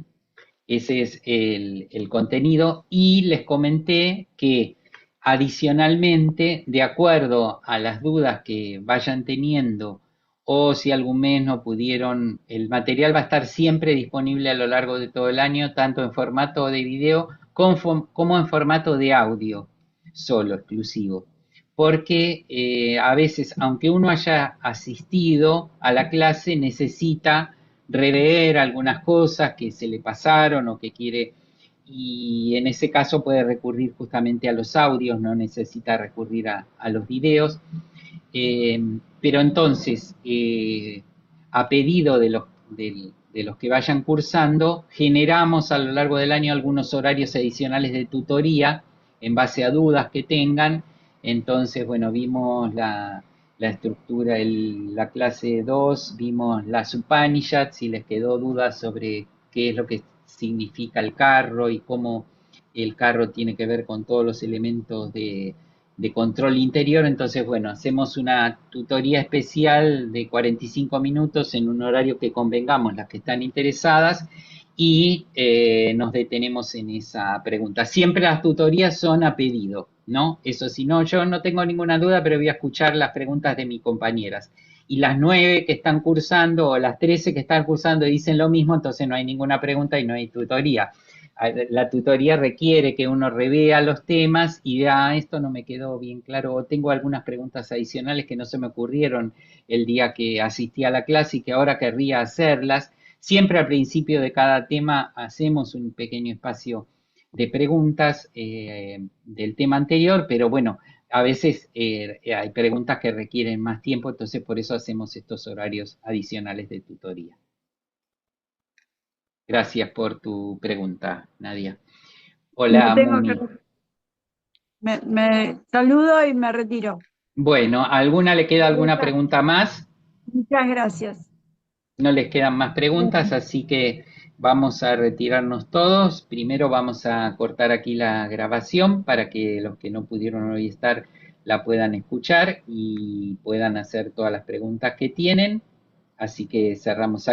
Ese es el contenido y les comenté que adicionalmente, de acuerdo a las dudas que vayan teniendo o si algún mes no pudieron, el material va a estar siempre disponible a lo largo de todo el año, tanto en formato de video como en formato de audio solo, exclusivo. Porque a veces, aunque uno haya asistido a la clase, necesita rever algunas cosas que se le pasaron o que quiere, y en ese caso puede recurrir justamente a los audios, no necesita recurrir a los videos. Pero entonces, a pedido de los que vayan cursando, generamos a lo largo del año algunos horarios adicionales de tutoría en base a dudas que tengan. Entonces, bueno, vimos la estructura, la clase 2, vimos las Upanishads, si les quedó dudas sobre qué es lo que significa el carro y cómo el carro tiene que ver con todos los elementos de control interior. Entonces, bueno, hacemos una tutoría especial de 45 minutos en un horario que convengamos las que están interesadas y nos detenemos en esa pregunta. Siempre las tutorías son a pedido, ¿no? Eso sí, no, yo no tengo ninguna duda, pero voy a escuchar las preguntas de mis compañeras. Y las 9 que están cursando o las 13 que están cursando dicen lo mismo, entonces no hay ninguna pregunta y no hay tutoría. La tutoría requiere que uno revea los temas y vea, esto no me quedó bien claro, o tengo algunas preguntas adicionales que no se me ocurrieron el día que asistí a la clase y que ahora querría hacerlas. Siempre al principio de cada tema hacemos un pequeño espacio de preguntas del tema anterior, pero bueno, a veces hay preguntas que requieren más tiempo, entonces por eso hacemos estos horarios adicionales de tutoría. Gracias por tu pregunta, Nadia. Me Hola, tengo que, Mumi. me saludo y me retiro. Bueno, ¿alguna le queda alguna pregunta más? Muchas gracias. No les quedan más preguntas, así que vamos a retirarnos todos. Primero vamos a cortar aquí la grabación para que los que no pudieron hoy estar la puedan escuchar y puedan hacer todas las preguntas que tienen. Así que cerramos aquí.